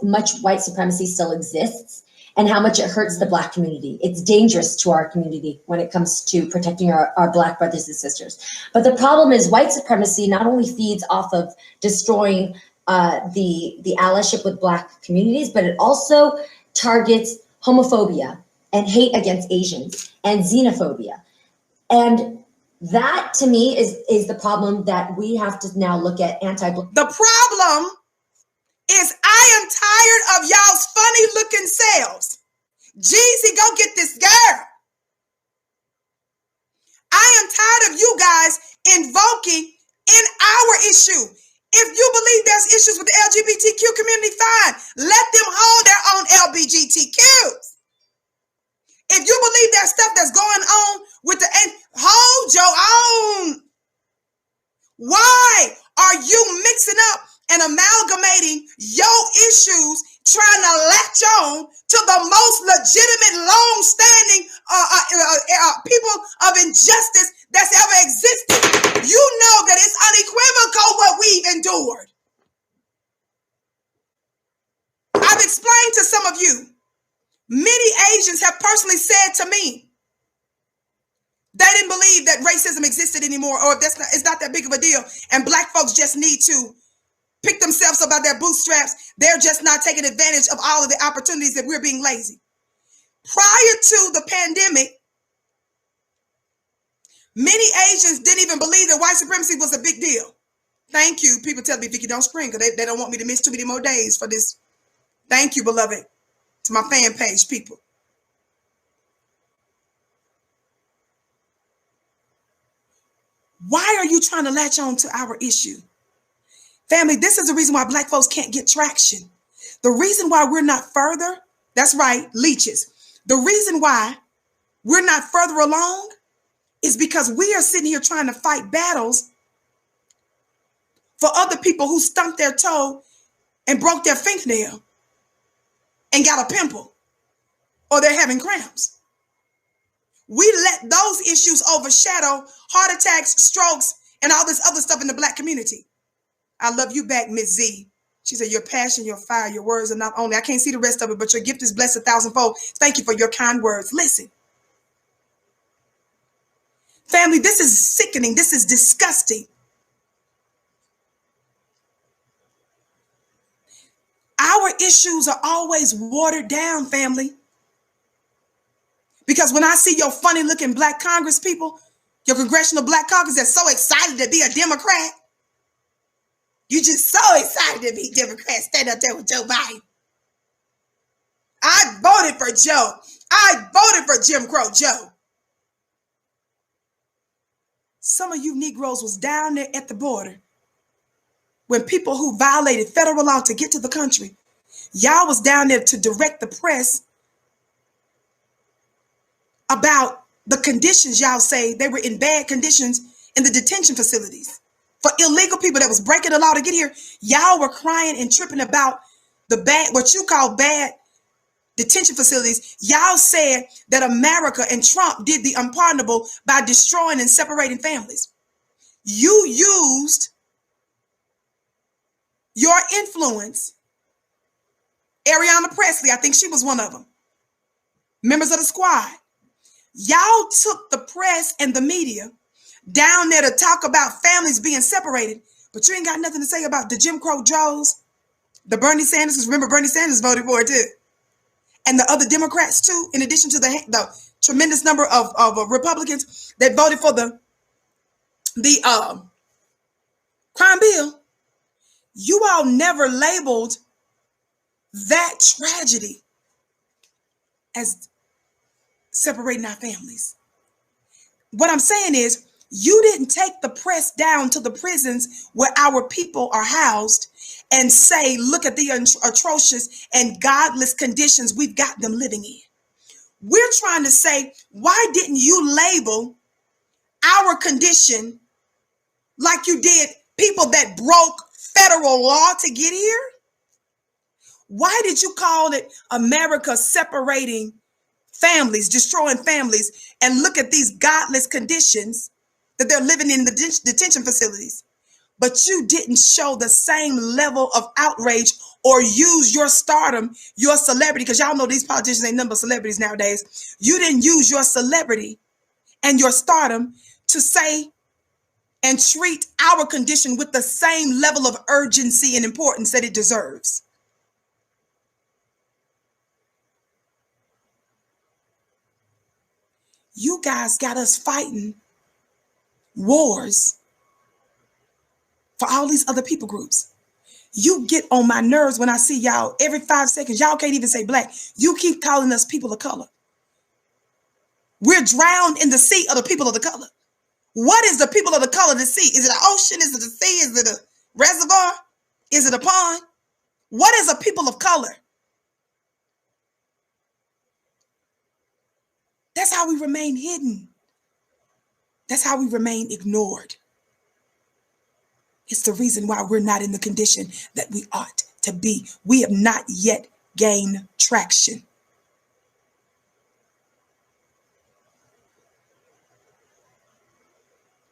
[SPEAKER 3] much white supremacy still exists and how much it hurts the Black community. It's dangerous to our community when it comes to protecting our Black brothers and sisters. But the problem is white supremacy not only feeds off of destroying the allyship with Black communities, but it also targets homophobia and hate against Asians and xenophobia. And that to me is the problem that we have to now look at anti-Black.
[SPEAKER 1] The problem is I am tired of y'all's funny looking selves. Jeezy, go get this girl. I am tired of you guys invoking in our issue. If you believe there's issues with the LGBTQ community, fine. Let them hold their own LGBTQs. If you believe there's stuff that's going on with hold your own. Why are you mixing up and amalgamating your issues, trying to latch on to the most legitimate, long-standing people of injustice that's ever existed? You know that it's unequivocal what we've endured. I've explained to some of you, many Asians have personally said to me, they didn't believe that racism existed anymore, or it's not that big of a deal, and Black folks just need to pick themselves up by their bootstraps. They're just not taking advantage of all of the opportunities that we're being lazy. Prior to the pandemic, many Asians didn't even believe that white supremacy was a big deal. Thank you. People tell me, Vicki, don't spring, because they don't want me to miss too many more days for this. Thank you, beloved, to my fan page people. Why are you trying to latch on to our issue? Family, this is the reason why Black folks can't get traction. The reason why we're not further, that's right, leeches. The reason why we're not further along is because we are sitting here trying to fight battles for other people who stumped their toe and broke their fingernail and got a pimple, or they're having cramps. We let those issues overshadow heart attacks, strokes, and all this other stuff in the Black community. I love you back, Miss Z. She said, your passion, your fire, your words are not only, I can't see the rest of it, but your gift is blessed 1,000-fold. Thank you for your kind words. Listen. Family, this is sickening. This is disgusting. Our issues are always watered down, family. Because when I see your funny looking black Congress people, your congressional black caucus that's so excited to be a Democrat, you just so excited to be Democrat, stand up there with Joe Biden. I voted for Joe. I voted for Jim Crow Joe. Some of you Negroes was down there at the border when people who violated federal law to get to the country, y'all was down there to direct the press about the conditions. Y'all say they were in bad conditions in the detention facilities for illegal people that was breaking the law to get here. Y'all were crying and tripping about the bad, what you call bad detention facilities. Y'all said that America and Trump did the unpardonable by destroying and separating families. You used your influence. Ariana Presley, I think she was one of them. Members of the squad. Y'all took the press and the media down there to talk about families being separated, but you ain't got nothing to say about the Jim Crow Joes, the Bernie Sanders, because remember Bernie Sanders voted for it too, and the other Democrats too, in addition to the tremendous number of Republicans that voted for the crime bill. You all never labeled that tragedy as separating our families. What I'm saying is, you didn't take the press down to the prisons where our people are housed and say, look at the atrocious and godless conditions we've got them living in. We're trying to say, why didn't you label our condition like you did people that broke federal law to get here? Why did you call it America separating families, destroying families, and look at these godless conditions that they're living in the detention facilities? But you didn't show the same level of outrage or use your stardom, your celebrity, because y'all know these politicians ain't nothing but celebrities nowadays. You didn't use your celebrity and your stardom to say and treat our condition with the same level of urgency and importance that it deserves. You guys got us fighting wars for all these other people groups. You get on my nerves when I see y'all every 5 seconds. Y'all can't even say black. You keep calling us people of color. We're drowned in the sea of the people of the color. What is the people of the color to see? Is it an ocean? Is it a sea? Is it a reservoir? Is it a pond? What is a people of color? That's how we remain hidden. That's how we remain ignored. It's the reason why we're not in the condition that we ought to be. We have not yet gained traction.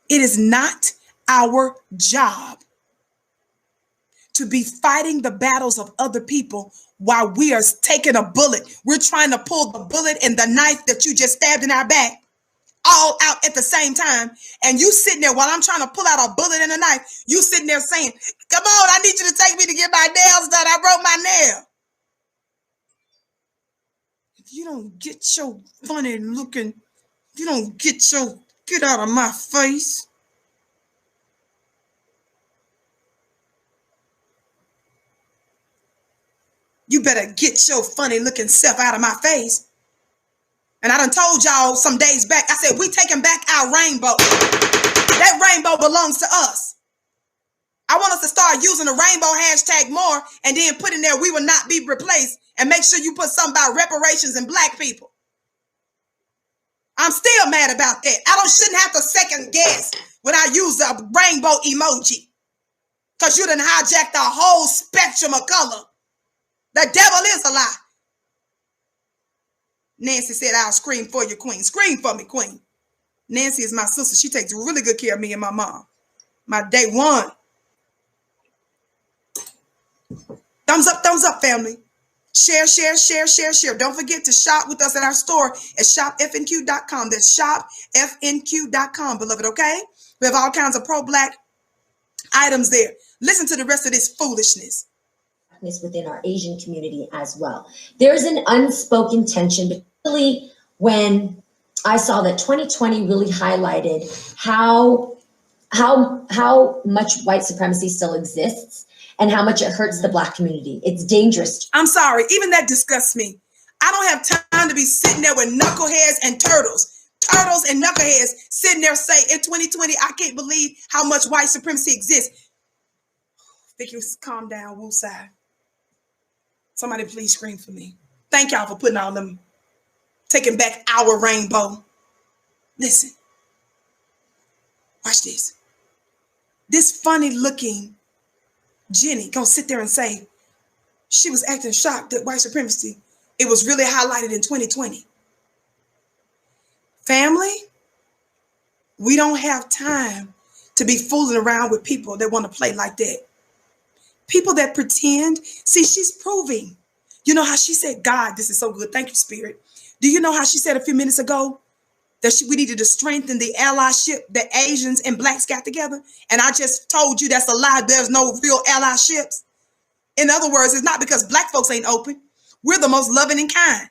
[SPEAKER 1] It is not our job to be fighting the battles of other people while we are taking a bullet. We're trying to pull the bullet and the knife that you just stabbed in our back all out at the same time. And you sitting there while I'm trying to pull out a bullet and a knife, you sitting there saying, come on, I need you to take me to get my nails done. I broke my nail. If you don't get your funny looking, you don't get out of my face. You better get your funny looking self out of my face. And I done told y'all some days back, I said, we taking back our rainbow. That rainbow belongs to us. I want us to start using the rainbow hashtag more and then put in there, we will not be replaced. And make sure you put something about reparations and black people. I'm still mad about that. Shouldn't have to second guess when I use a rainbow emoji. Because you done hijacked the whole spectrum of color. The devil is a lie. Nancy said, I'll scream for you, queen. Scream for me, queen. Nancy is my sister. She takes really good care of me and my mom. My day one. Thumbs up, family. Share. Don't forget to shop with us at our store at shopfnq.com. That's shopfnq.com, beloved, okay? We have all kinds of pro-black items there. Listen to the rest of this foolishness.
[SPEAKER 3] Blackness within our Asian community as well. There's an unspoken tension, particularly when I saw that 2020 really highlighted how much white supremacy still exists and how much it hurts the Black community. It's dangerous.
[SPEAKER 1] I'm sorry, even that disgusts me. I don't have time to be sitting there with knuckleheads and turtles and knuckleheads sitting there saying in 2020, I can't believe how much white supremacy exists. Vicki, calm down, woosah. Somebody please scream for me. Thank y'all for putting all them, taking back our rainbow. Listen, watch this. This funny looking Jenny gonna sit there and say she was acting shocked that white supremacy, it was really highlighted in 2020. Family, we don't have time to be fooling around with people that want to play like that. People that pretend. See, she's proving. You know how she said, God, this is so good. Thank you, Spirit. Do you know how she said a few minutes ago that we needed to strengthen the allyship that Asians and Blacks got together? And I just told you that's a lie. There's no real allyships. In other words, it's not because Black folks ain't open. We're the most loving and kind.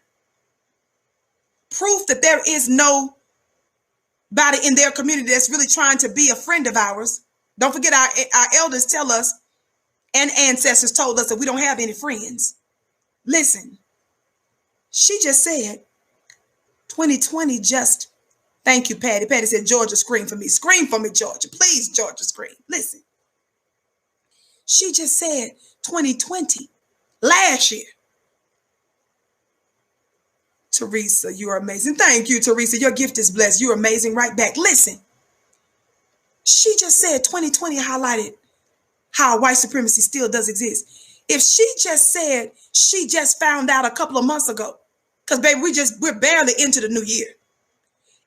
[SPEAKER 1] Proof that there is nobody in their community that's really trying to be a friend of ours. Don't forget, our elders tell us and ancestors told us that we don't have any friends. Listen, she just said 2020 just, thank you, Patty. Patty said, Georgia, scream for me. Scream for me, Georgia. Please, Georgia, scream. Listen, she just said 2020, last year. Teresa, you are amazing. Thank you, Teresa. Your gift is blessed. You're amazing right back. Listen, she just said 2020 highlighted how white supremacy still does exist. If she just said she just found out a couple of months ago, because baby, we're barely into the new year.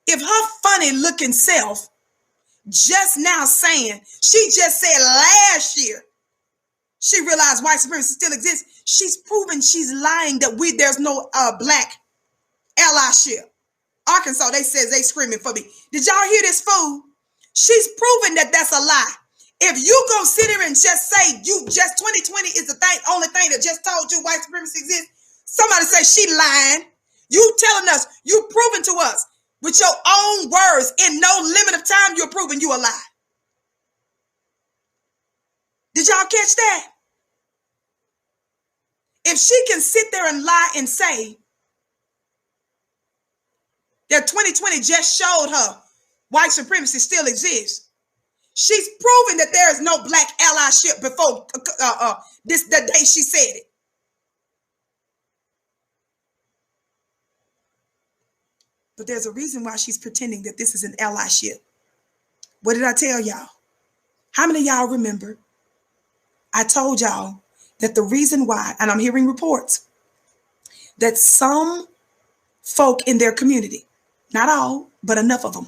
[SPEAKER 1] If her funny looking self just now saying, she just said last year, she realized white supremacy still exists, she's proven she's lying that there's no Black allyship. Arkansas, they says they screaming for me. Did y'all hear this fool? She's proven that that's a lie. If you go sit here and just say 2020 is the only thing that just told you white supremacy exists, somebody say she lying. You telling us, you proving to us with your own words in no limit of time, you're proving you a lie. Did y'all catch that? If she can sit there and lie and say that 2020 just showed her white supremacy still exists, she's proven that there is no Black allyship before the day she said it. But there's a reason why she's pretending that this is an allyship. What did I tell y'all? How many of y'all remember? I told y'all that the reason why, and I'm hearing reports, that some folk in their community, not all, but enough of them,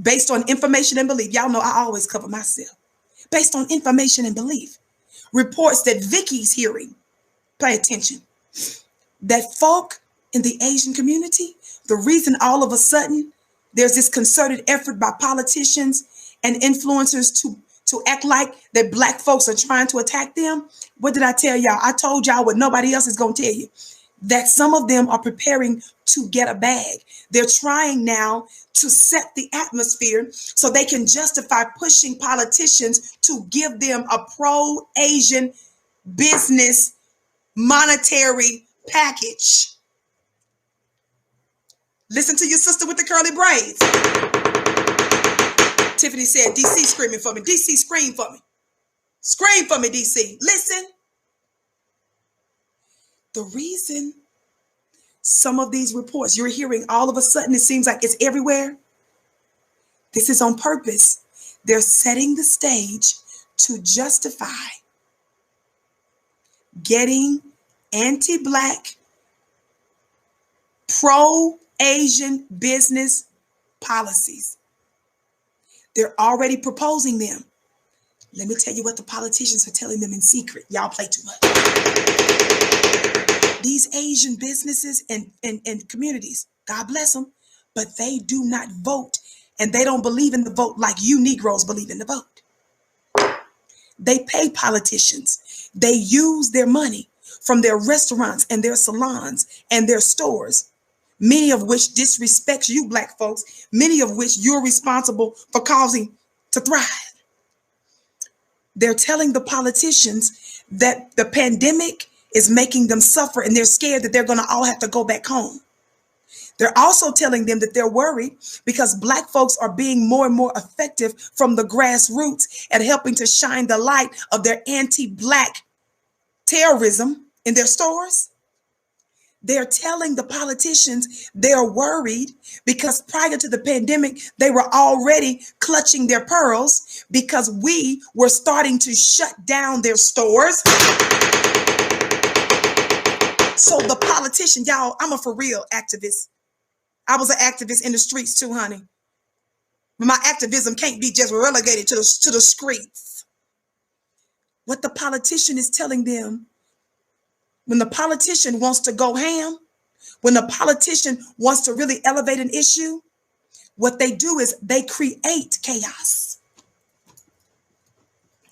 [SPEAKER 1] based on information and belief, y'all know I always cover myself, based on information and belief, reports that Vicki's hearing, pay attention, that folk in the Asian community, the reason all of a sudden there's this concerted effort by politicians and influencers to act like that Black folks are trying to attack them. What did I tell y'all? I told y'all what nobody else is going to tell you, that some of them are preparing to get a bag. They're trying now to set the atmosphere so they can justify pushing politicians to give them a pro-Asian business monetary package. Listen to your sister with the curly braids. Tiffany said, DC screaming for me. DC, scream for me. Scream for me, DC. Listen. The reason some of these reports you're hearing all of a sudden, it seems like it's everywhere. This is on purpose. They're setting the stage to justify getting anti-Black, pro-Asian business policies. They're already proposing them. Let me tell you what the politicians are telling them in secret. Y'all play too much. These Asian businesses and communities, God bless them, but they do not vote, and they don't believe in the vote like you Negroes believe in the vote. They pay politicians. They use their money from their restaurants and their salons and their stores, many of which disrespects you Black folks, many of which you're responsible for causing to thrive. They're telling the politicians that the pandemic is making them suffer and they're scared that they're going to all have to go back home. They're also telling them that they're worried because Black folks are being more and more effective from the grassroots at helping to shine the light of their anti-Black terrorism in their stores. They're telling the politicians they're worried because prior to the pandemic, they were already clutching their pearls because we were starting to shut down their stores. So the politician, y'all, I'm a for real activist. I was an activist in the streets too, honey. But my activism can't be just relegated to the streets. What the politician is telling them, when the politician wants to go ham, when the politician wants to really elevate an issue, what they do is they create chaos.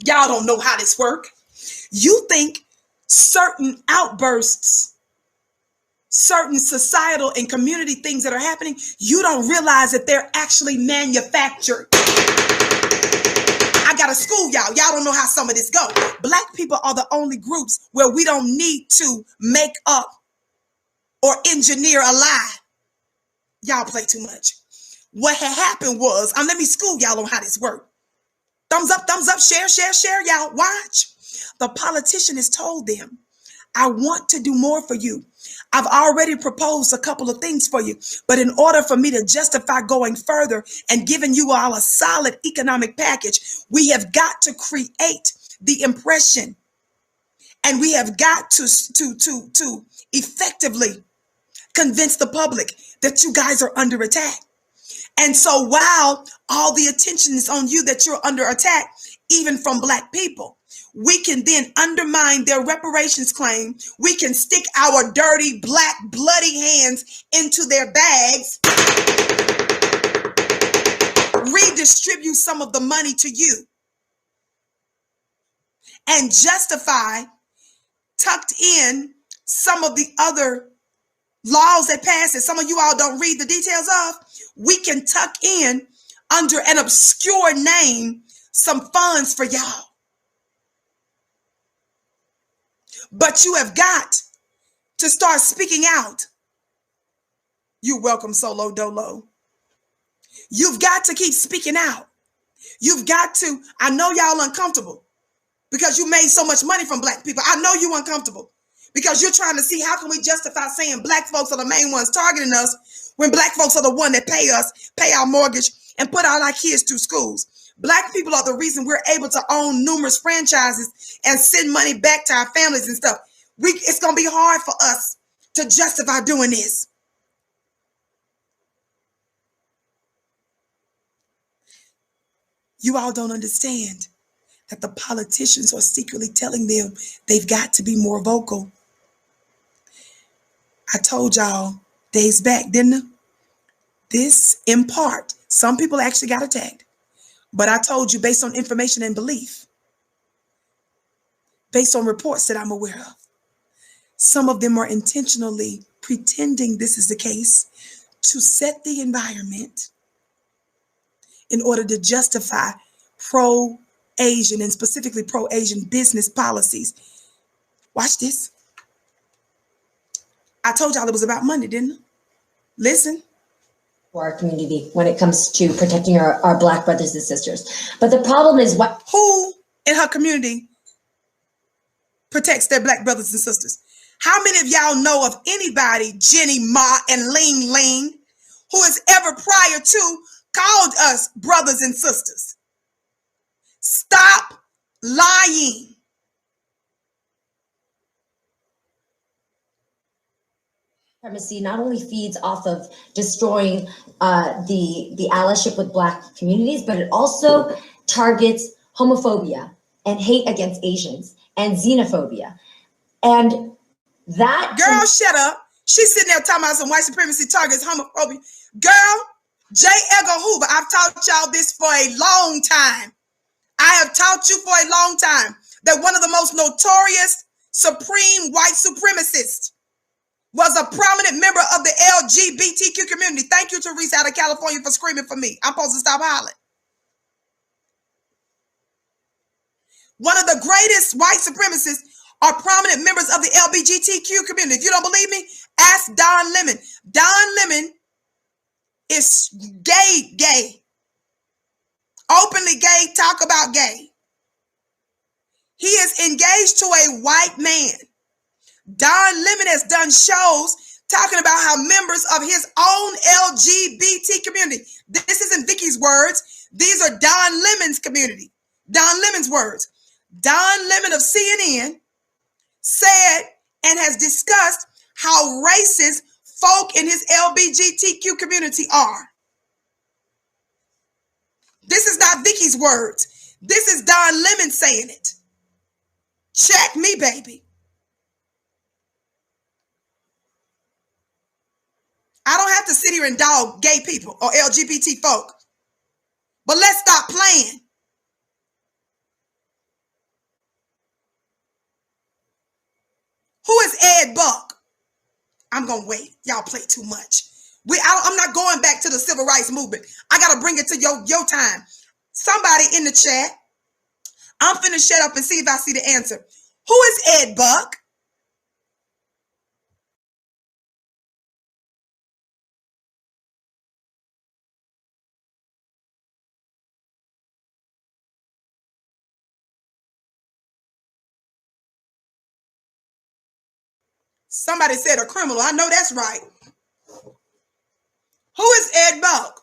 [SPEAKER 1] Y'all don't know how this works. You think certain outbursts, certain societal and community things that are happening, you don't realize that they're actually manufactured. I got to school y'all. Y'all don't know how some of this go. Black people are the only groups where we don't need to make up or engineer a lie. Y'all play too much. What had happened was, let me school y'all on how this works. Thumbs up, share, y'all. Watch. The politician has told them, I want to do more for you. I've already proposed a couple of things for you, but in order for me to justify going further and giving you all a solid economic package, we have got to create the impression, and we have got to effectively convince the public that you guys are under attack. And so while all the attention is on you that you're under attack, even from Black people, we can then undermine their reparations claim. We can stick our dirty, Black, bloody hands into their bags, redistribute some of the money to you, and justify, tucked in, some of the other laws that pass that some of you all don't read the details of. We can tuck in under an obscure name some funds for y'all. But you have got to start speaking out. You're welcome, Solo Dolo. You've got to keep speaking out. You've got to, I know y'all uncomfortable because you made so much money from Black people. I know you uncomfortable because you're trying to see how can we justify saying Black folks are the main ones targeting us when Black folks are the one that pay us, pay our mortgage, and put all our kids through schools. Black people are the reason we're able to own numerous franchises and send money back to our families and stuff. It's going to be hard for us to justify doing this. You all don't understand that the politicians are secretly telling them they've got to be more vocal. I told y'all days back, didn't I? This, in part, some people actually got attacked. But I told you, based on information and belief, based on reports that I'm aware of, some of them are intentionally pretending this is the case to set the environment in order to justify pro-Asian and specifically pro-Asian business policies. Watch this. I told y'all it was about money, didn't I? Listen.
[SPEAKER 3] For our community when it comes to protecting our Black brothers and sisters. But the problem is
[SPEAKER 1] who in her community protects their Black brothers and sisters? How many of y'all know of anybody, Jenny, Ma, and Ling Ling, who has ever prior to called us brothers and sisters? Stop lying.
[SPEAKER 3] Supremacy not only feeds off of destroying the allyship with Black communities, but it also targets homophobia and hate against Asians and xenophobia. And that
[SPEAKER 1] girl, shut up. She's sitting there talking about some white supremacy targets homophobia. Girl, J. Edgar Hoover, I've taught y'all this for a long time. I have taught you for a long time. that one of the most notorious supreme white supremacists was a prominent member of the LGBTQ community. Thank you, Teresa, out of California, for screaming for me. I'm supposed to stop hollering. One of the greatest white supremacists are prominent members of the LGBTQ community. If you don't believe me, ask Don Lemon. Don Lemon is gay, openly gay, talk about gay. He is engaged to a white man. Don Lemon has done shows talking about how members of his own LGBT community, this isn't Vicki's words, these are Don Lemon's community, Don Lemon's words. Don Lemon of CNN said and has discussed how racist folk in his LGBTQ community are. This is not Vicki's words. This is Don Lemon saying it. Check me, baby. I don't have to sit here and dog gay people or LGBT folk. But let's stop playing. Who is Ed Buck? I'm going to wait. Y'all play too much. I'm not going back to the civil rights movement. I got to bring it to your time. Somebody in the chat. I'm finna shut up and see if I see the answer. Who is Ed Buck? Somebody said a criminal. I know that's right. Who is Ed Buck?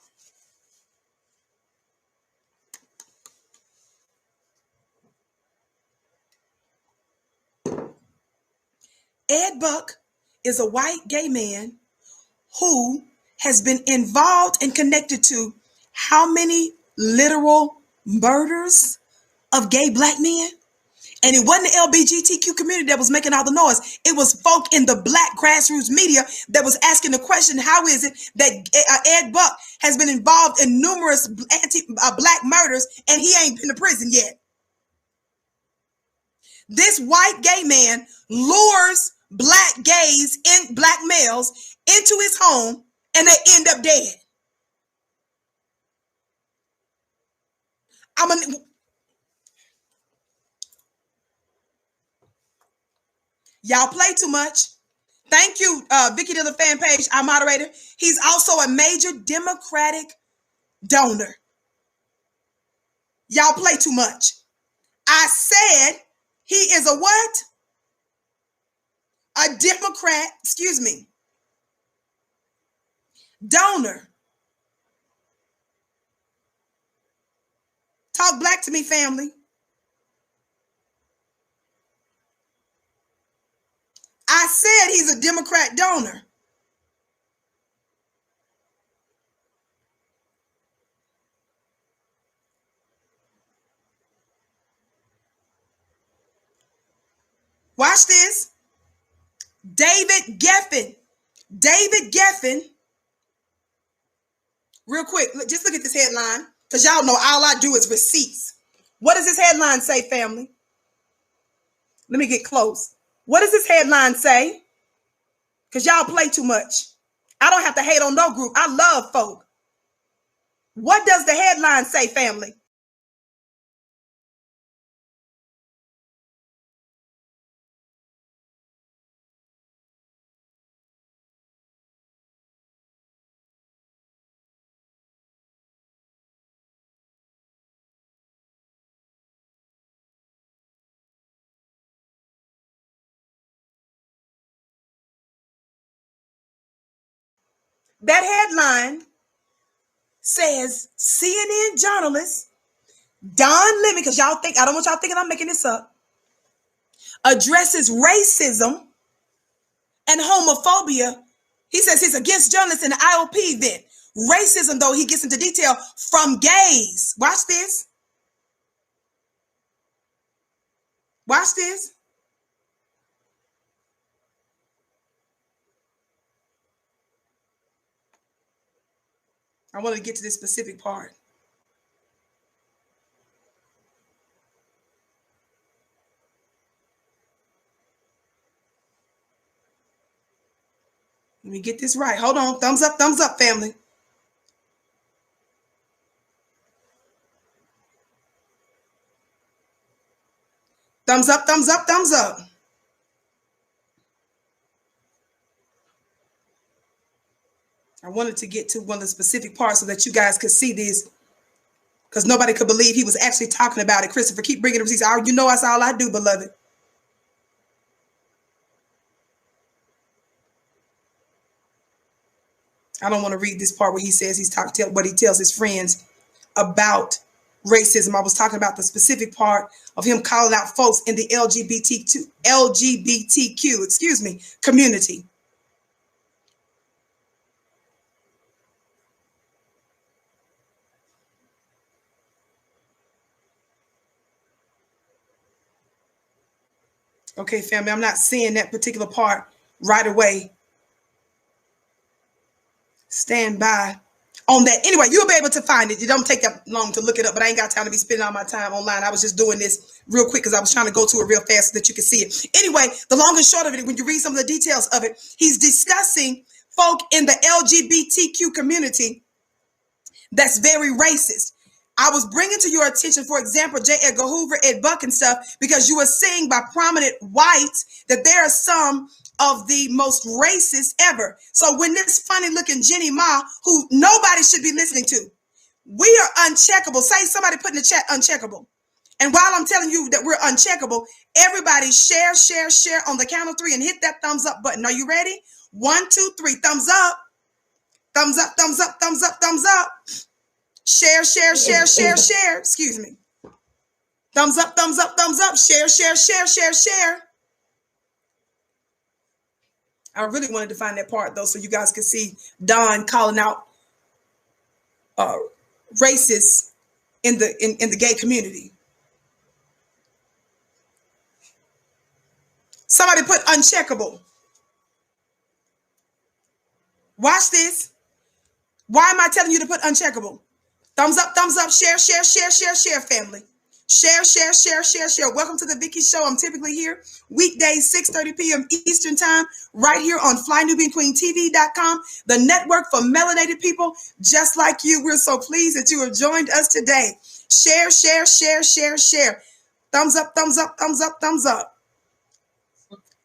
[SPEAKER 1] Ed Buck is a white gay man who has been involved and connected to how many literal murders of gay black men? And it wasn't the LGBTQ community that was making all the noise. It was folk in the black grassroots media that was asking the question, how is it that Ed Buck has been involved in numerous black murders and he ain't been to prison yet? This white gay man lures black gays and black males into his home and they end up dead. Y'all play too much. Thank you, Vicki Dillard fan page, our moderator. He's also a major Democratic donor. Y'all play too much. I said he is a what? A Democrat, donor. Talk black to me, family. I said he's a Democrat donor. Watch this. David Geffen. David Geffen. Real quick, just look at this headline, because y'all know all I do is receipts. What does this headline say, family? Let me get close. What does this headline say? Because y'all play too much. I don't have to hate on no group. I love folk. What does the headline say, family? That headline says CNN journalist Don Lemon, because y'all think, I don't want y'all thinking I'm making this up, addresses racism and homophobia. He says he's against journalists in the IOP event. Racism, though, he gets into detail from gays. Watch this. Watch this. I want to get to this specific part. 'Cause Let me get this right. Hold on. Thumbs up, family. Thumbs up, thumbs up, thumbs up. I wanted to get to one of the specific parts so that you guys could see this, because nobody could believe he was actually talking about it. Christopher, keep bringing the receipts. You know that's all I do, beloved. I don't want to read this part where he says what he tells his friends about racism. I was talking about the specific part of him calling out folks in the LGBTQ, community. Okay, family, I'm not seeing that particular part right away. Stand by on that. Anyway, you'll be able to find it. It don't take that long to look it up, but I ain't got time to be spending all my time online. I was just doing this real quick because I was trying to go to it real fast so that you can see it. Anyway, the long and short of it, when you read some of the details of it, he's discussing folk in the LGBTQ community that's very racist. I was bringing to your attention, for example, J. Edgar Hoover, Ed Buck and stuff, because you were seeing by prominent whites that there are some of the most racist ever. So when this funny looking Jenny Ma, who nobody should be listening to, we are uncheckable. Say somebody put in the chat uncheckable. And while I'm telling you that we're uncheckable, everybody share on the count of 3 and hit that thumbs up button. Are you ready? 1, 2, 3. Thumbs up. Thumbs up, thumbs up, thumbs up, thumbs up. Share. Excuse me. Thumbs up, thumbs up, thumbs up. Share. I really wanted to find that part though, so you guys could see Don calling out racists in the gay community. Somebody put uncheckable. Watch this. Why am I telling you to put uncheckable? Thumbs up, share, family. Share. Welcome to the Vicki Show. I'm typically here weekdays, 6:30 p.m. Eastern Time, right here on FlyNewBeanQueenTV.com, the network for melanated people just like you. We're so pleased that you have joined us today. Share. Thumbs up.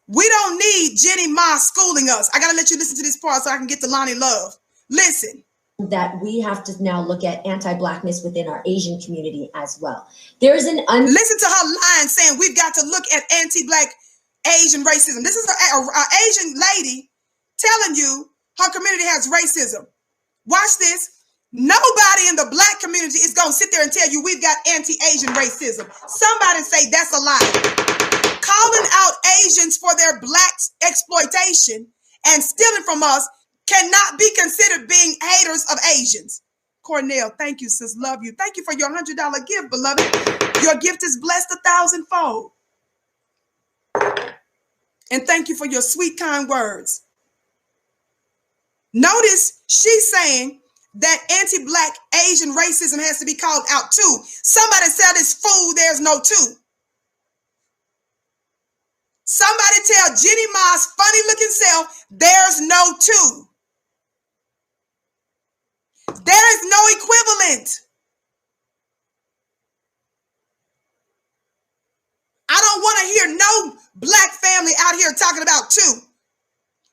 [SPEAKER 1] We don't need Jenny Ma schooling us. I got to let you listen to this part so I can get to Loni Love. Listen.
[SPEAKER 3] That we have to now look at anti-Blackness within our Asian community as well. There's an
[SPEAKER 1] listen to her line saying we've got to look at anti-Black Asian racism. This is an Asian lady telling you her community has racism. Watch this. Nobody in the Black community is going to sit there and tell you we've got anti-Asian racism. Somebody say that's a lie. Calling out Asians for their Black exploitation and stealing from us cannot be considered being haters of Asians. Cornell, thank you, sis. Love you. Thank you for your $100 gift, beloved. Your gift is blessed 1,000-fold. And thank you for your sweet, kind words. Notice she's saying that anti-Black Asian racism has to be called out too. Somebody said this fool, there's no two. Somebody tell Jenny Ma's funny looking self, there's no two. There is no equivalent. I don't want to hear no Black family out here talking about two.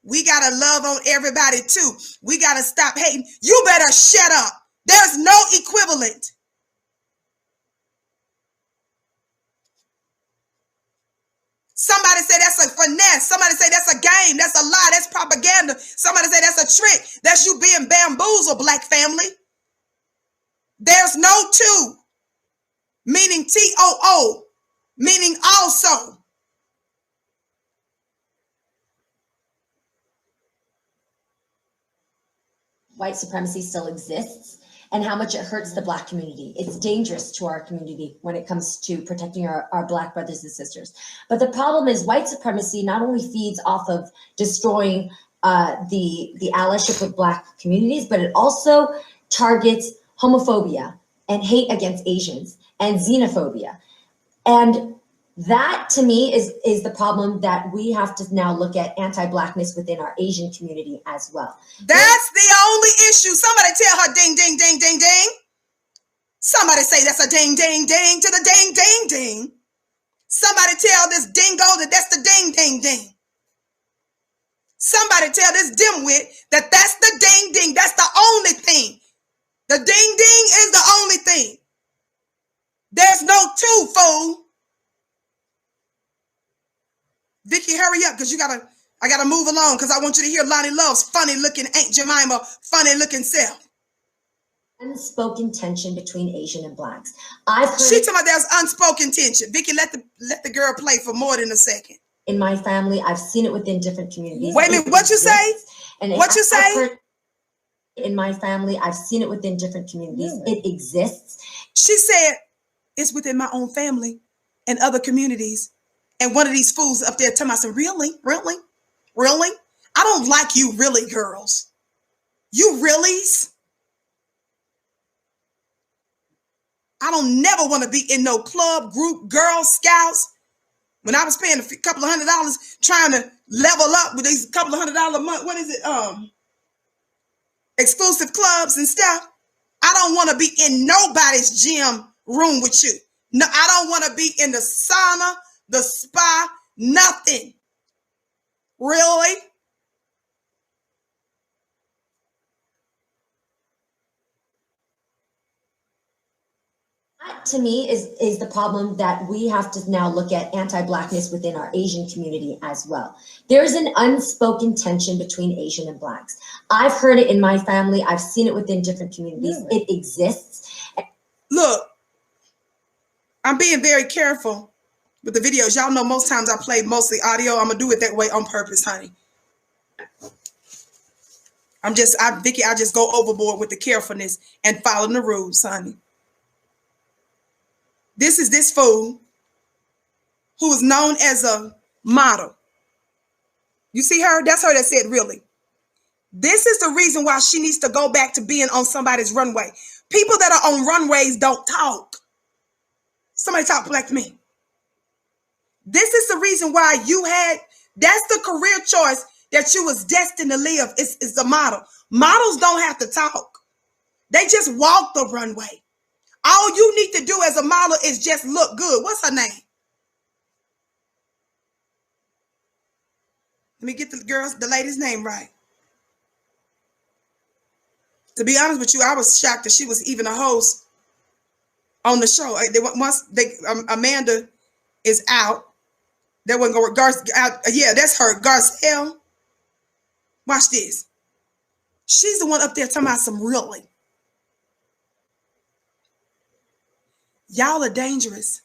[SPEAKER 1] We got to love on everybody too. We got to stop hating. You better shut up. There's no equivalent. Somebody say that's a finesse. Somebody say that's a game. That's a lie. That's propaganda. Somebody say that's a trick. That's you being bamboozled, Black family. There's no two, meaning TOO, meaning also.
[SPEAKER 3] White supremacy still exists and how much it hurts the Black community. It's dangerous to our community when it comes to protecting our Black brothers and sisters. But the problem is white supremacy not only feeds off of destroying the allyship with Black communities, but it also targets homophobia and hate against Asians and xenophobia. And That to me is the problem, that we have to now look at anti-Blackness within our Asian community as well.
[SPEAKER 1] That's the only issue. Somebody tell her ding, ding, ding, ding, ding. Somebody say that's a ding, ding, ding to the ding, ding, ding. Somebody tell this dingo that that's the ding, ding, ding. Somebody tell this dimwit that that's the ding, ding. That's the only thing. The ding, ding is the only thing. There's no two, fool. Vicki, hurry up, because I gotta move along, because I want you to hear Loni Love's funny looking Aunt Jemima, funny looking self.
[SPEAKER 3] Unspoken tension between Asian and Blacks.
[SPEAKER 1] She talking about there's unspoken tension. Vicki, let the girl play for more than a second.
[SPEAKER 3] In my family, I've seen it within different communities.
[SPEAKER 1] Wait a minute, what you say? What you say?
[SPEAKER 3] In my family, I've seen it within different communities. It exists.
[SPEAKER 1] She said it's within my own family and other communities. And one of these fools up there telling me, really? I don't like you really, girls. You reallys? I don't never want to be in no club, group, Girl Scouts. When I was paying a couple of $100 trying to level up with these couple of $100 a month, what is it? Exclusive clubs and stuff. I don't want to be in nobody's gym room with you. No, I don't want to be in the sauna, the spa, nothing. Really?
[SPEAKER 3] That to me is the problem, that we have to now look at anti-Blackness within our Asian community as well. There's an unspoken tension between Asian and Blacks. I've heard it in my family. I've seen it within different communities. It exists.
[SPEAKER 1] Look, I'm being very careful with the videos. Y'all know most times I play mostly audio. I'm going to do it that way on purpose, honey. Vicki, I just go overboard with the carefulness and following the rules, honey. This is this fool who is known as a model. You see her? That's her that said, really. This is the reason why she needs to go back to being on somebody's runway. People that are on runways don't talk. Somebody talk black to me. This is the reason why that's the career choice that you was destined to live, is the model. Models don't have to talk. They just walk the runway. All you need to do as a model is just look good. What's her name? Let me get the lady's name right. To be honest with you, I was shocked that she was even a host on the show. Amanda is out. That wasn't going to yeah, that's her. Garcelle. Watch this. She's the one up there talking about some really. Y'all are dangerous.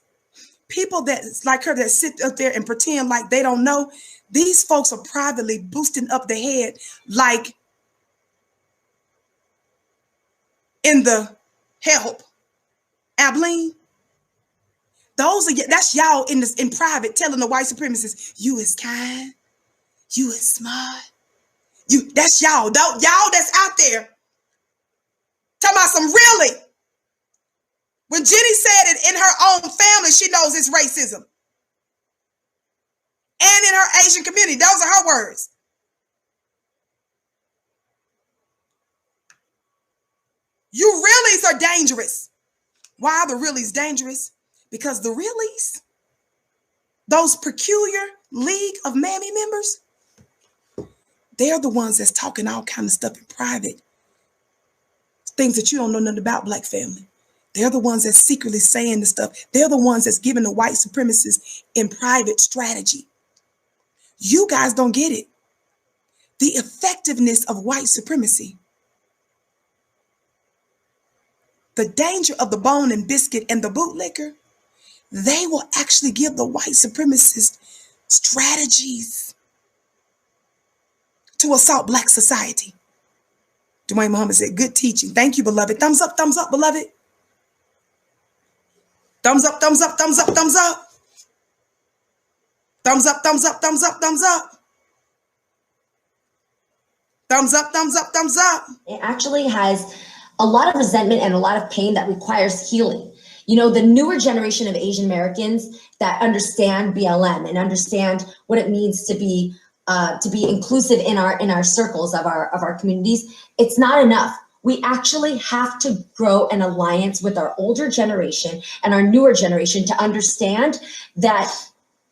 [SPEAKER 1] People that's like her that sit up there and pretend like they don't know. These folks are privately boosting up their head like in the Help. Abilene. That's y'all in private telling the white supremacists, you is kind, you is smart. That's y'all. Y'all that's out there talking about some really. When Jenny said it in her own family, she knows it's racism. And in her Asian community, those are her words. You reallys are dangerous. Why are the reallys dangerous? Because the reallys, those peculiar League of Mammy members, they're the ones that's talking all kind of stuff in private. Things that you don't know nothing about, black family. They're the ones that's secretly saying the stuff. They're the ones that's giving the white supremacists in private strategy. You guys don't get it. The effectiveness of white supremacy. The danger of the bone and biscuit and the bootlicker. They will actually give the white supremacists strategies to assault black society. Dwayne Muhammad said, good teaching. Thank you, beloved. Thumbs up, beloved. Thumbs up, thumbs up, thumbs up, thumbs up. Thumbs up, thumbs up, thumbs up, thumbs up. Thumbs up, thumbs up, thumbs up.
[SPEAKER 3] It actually has a lot of resentment and a lot of pain that requires healing. You know, the newer generation of Asian Americans that understand BLM and understand what it means to be inclusive in our circles of our communities. It's not enough. We actually have to grow an alliance with our older generation and our newer generation to understand that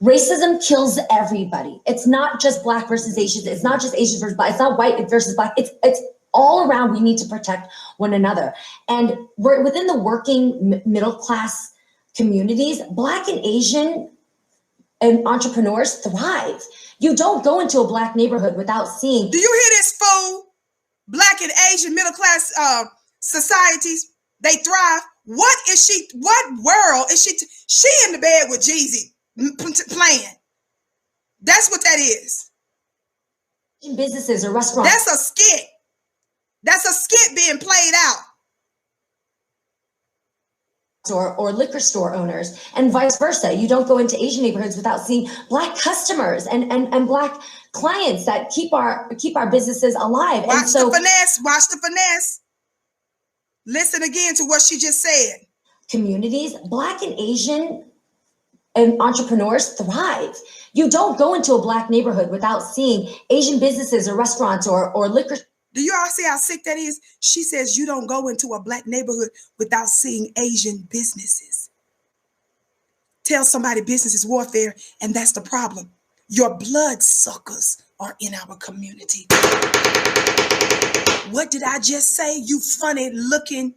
[SPEAKER 3] racism kills everybody. It's not just Black versus Asians. It's not just Asians versus Black. It's not white versus Black. It's all around. We need to protect one another. And we're within the working middle class communities, Black and Asian and entrepreneurs thrive. You don't go into a Black neighborhood without seeing.
[SPEAKER 1] Do you hear this, fool? Black and Asian middle class societies, they thrive. What world is she? She in the bed with Jeezy playing. That's what that is.
[SPEAKER 3] Businesses or restaurants.
[SPEAKER 1] That's a skit. That's a skit being played out.
[SPEAKER 3] Or liquor store owners, and vice versa. You don't go into Asian neighborhoods without seeing Black customers and Black clients that keep our businesses alive.
[SPEAKER 1] Watch the finesse. Watch the finesse. Listen again to what she just said.
[SPEAKER 3] Communities, Black and Asian and entrepreneurs thrive. You don't go into a Black neighborhood without seeing Asian businesses or restaurants or liquor.
[SPEAKER 1] Do you all see how sick that is? She says you don't go into a Black neighborhood without seeing Asian businesses. Tell somebody business is warfare, and that's the problem. Your blood suckers are in our community. What did I just say? You funny looking.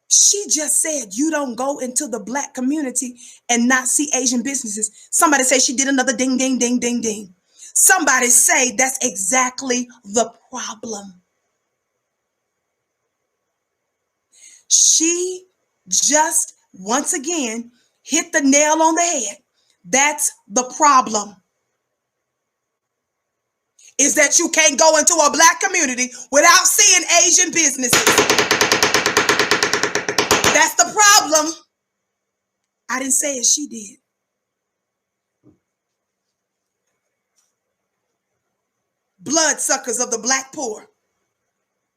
[SPEAKER 1] She just said you don't go into the Black community and not see Asian businesses. Somebody say she did another ding, ding, ding, ding, ding. Somebody say that's exactly the problem. She just once again hit the nail on the head. That's the problem. Is that you can't go into a Black community without seeing Asian businesses. That's the problem. I didn't say it, she did. Bloodsuckers of the Black poor.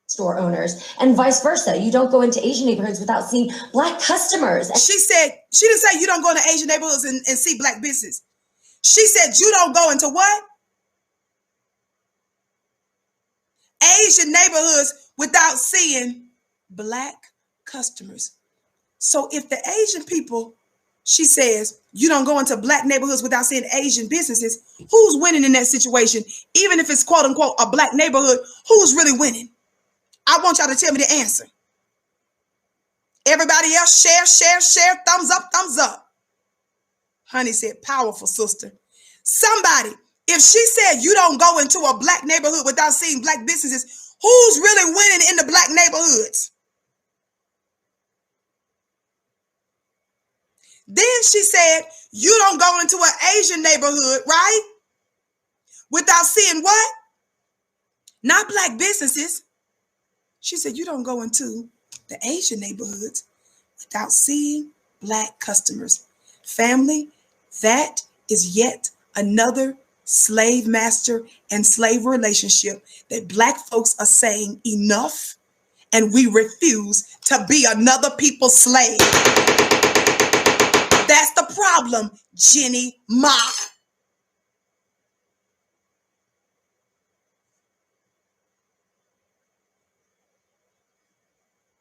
[SPEAKER 3] Store owners and vice versa. You don't go into Asian neighborhoods without seeing Black customers.
[SPEAKER 1] She didn't say you don't go into Asian neighborhoods and see Black business. She said you don't go into what? Asian neighborhoods without seeing Black customers. So if the Asian people, she says, you don't go into Black neighborhoods without seeing Asian businesses, who's winning in that situation? Even if it's quote unquote a Black neighborhood, who's really winning? I want y'all to tell me the answer. Everybody else share, thumbs up. Honey said, powerful sister. Somebody, if she said you don't go into a Black neighborhood without seeing Black businesses, who's really winning in the Black neighborhoods? Then she said, you don't go into an Asian neighborhood, right? Without seeing what? Not Black businesses. She said, you don't go into the Asian neighborhoods without seeing Black customers. Family, that is yet another slave master and slave relationship that Black folks are saying enough, and we refuse to be another people's slave. That's the problem, Jenny Ma.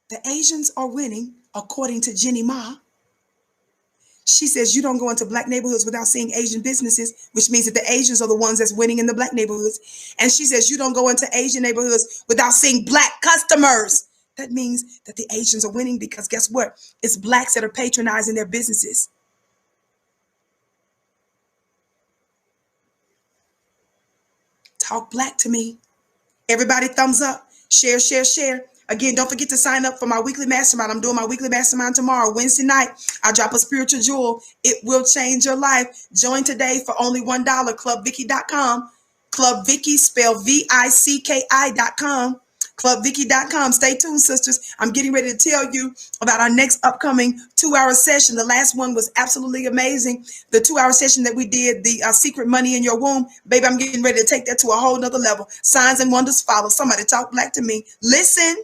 [SPEAKER 1] The Asians are winning, according to Jenny Ma. She says you don't go into Black neighborhoods without seeing Asian businesses, which means that the Asians are the ones that's winning in the Black neighborhoods. And she says you don't go into Asian neighborhoods without seeing Black customers. That means that the Asians are winning because guess what? It's Blacks that are patronizing their businesses. Talk Black to me. Everybody thumbs up. Share. Again, don't forget to sign up for my weekly mastermind. I'm doing my weekly mastermind tomorrow, Wednesday night. I drop a spiritual jewel. It will change your life. Join today for only $1. ClubVicki.com. Club Vicki, spell VICKI.com. ClubVicki.com. Stay tuned, sisters. I'm getting ready to tell you about our next upcoming 2-hour session. The last one was absolutely amazing. The 2-hour session that we did, the secret money in your womb. Baby, I'm getting ready to take that to a whole nother level. Signs and wonders follow. Somebody talk Black to me. Listen.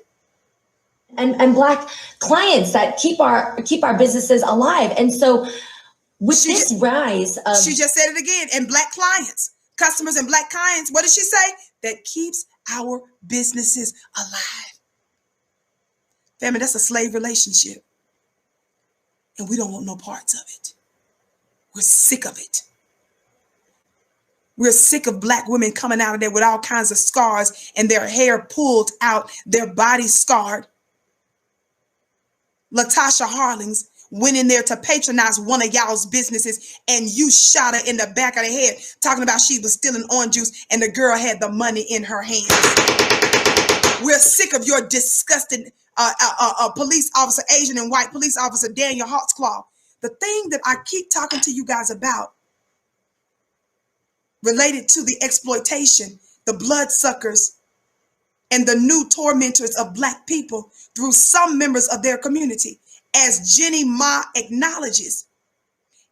[SPEAKER 3] and Black clients that keep our businesses alive. And so with this rise of...
[SPEAKER 1] She just said it again, and Black clients, customers and Black clients, what did she say? That keeps our businesses alive. Family, that's a slave relationship. And we don't want no parts of it. We're sick of it. We're sick of Black women coming out of there with all kinds of scars and their hair pulled out, their body scarred. Latasha Harlings went in there to patronize one of y'all's businesses, and you shot her in the back of the head talking about she was stealing orange juice and the girl had the money in her hands. We're sick of your disgusting police officer, Asian and white police officer Daniel Hawksclaw. The thing that I keep talking to you guys about related to the exploitation, the bloodsuckers, and the new tormentors of Black people through some members of their community, as Jenny Ma acknowledges,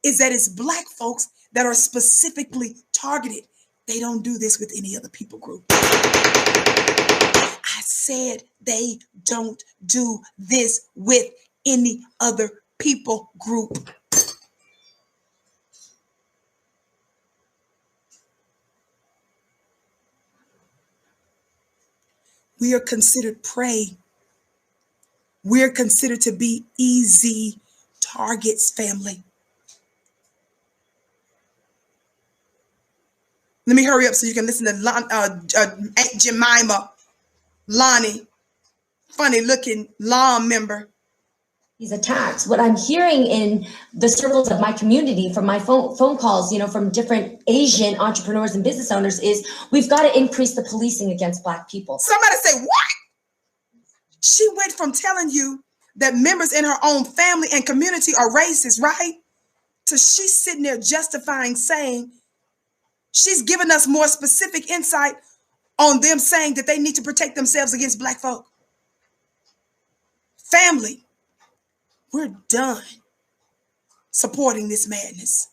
[SPEAKER 1] is that it's Black folks that are specifically targeted. They don't do this with any other people group. I said they don't do this with any other people group. We are considered prey. We're considered to be easy targets, family. Let me hurry up so you can listen to Jemima, Loni, funny looking lawn member.
[SPEAKER 3] These attacks. What I'm hearing in the circles of my community from my phone calls, from different Asian entrepreneurs and business owners is we've got to increase the policing against Black people.
[SPEAKER 1] Somebody say, what? She went from telling you that members in her own family and community are racist, right? To she's sitting there justifying, saying, she's giving us more specific insight on them saying that they need to protect themselves against Black folk. Family, we're done supporting this madness.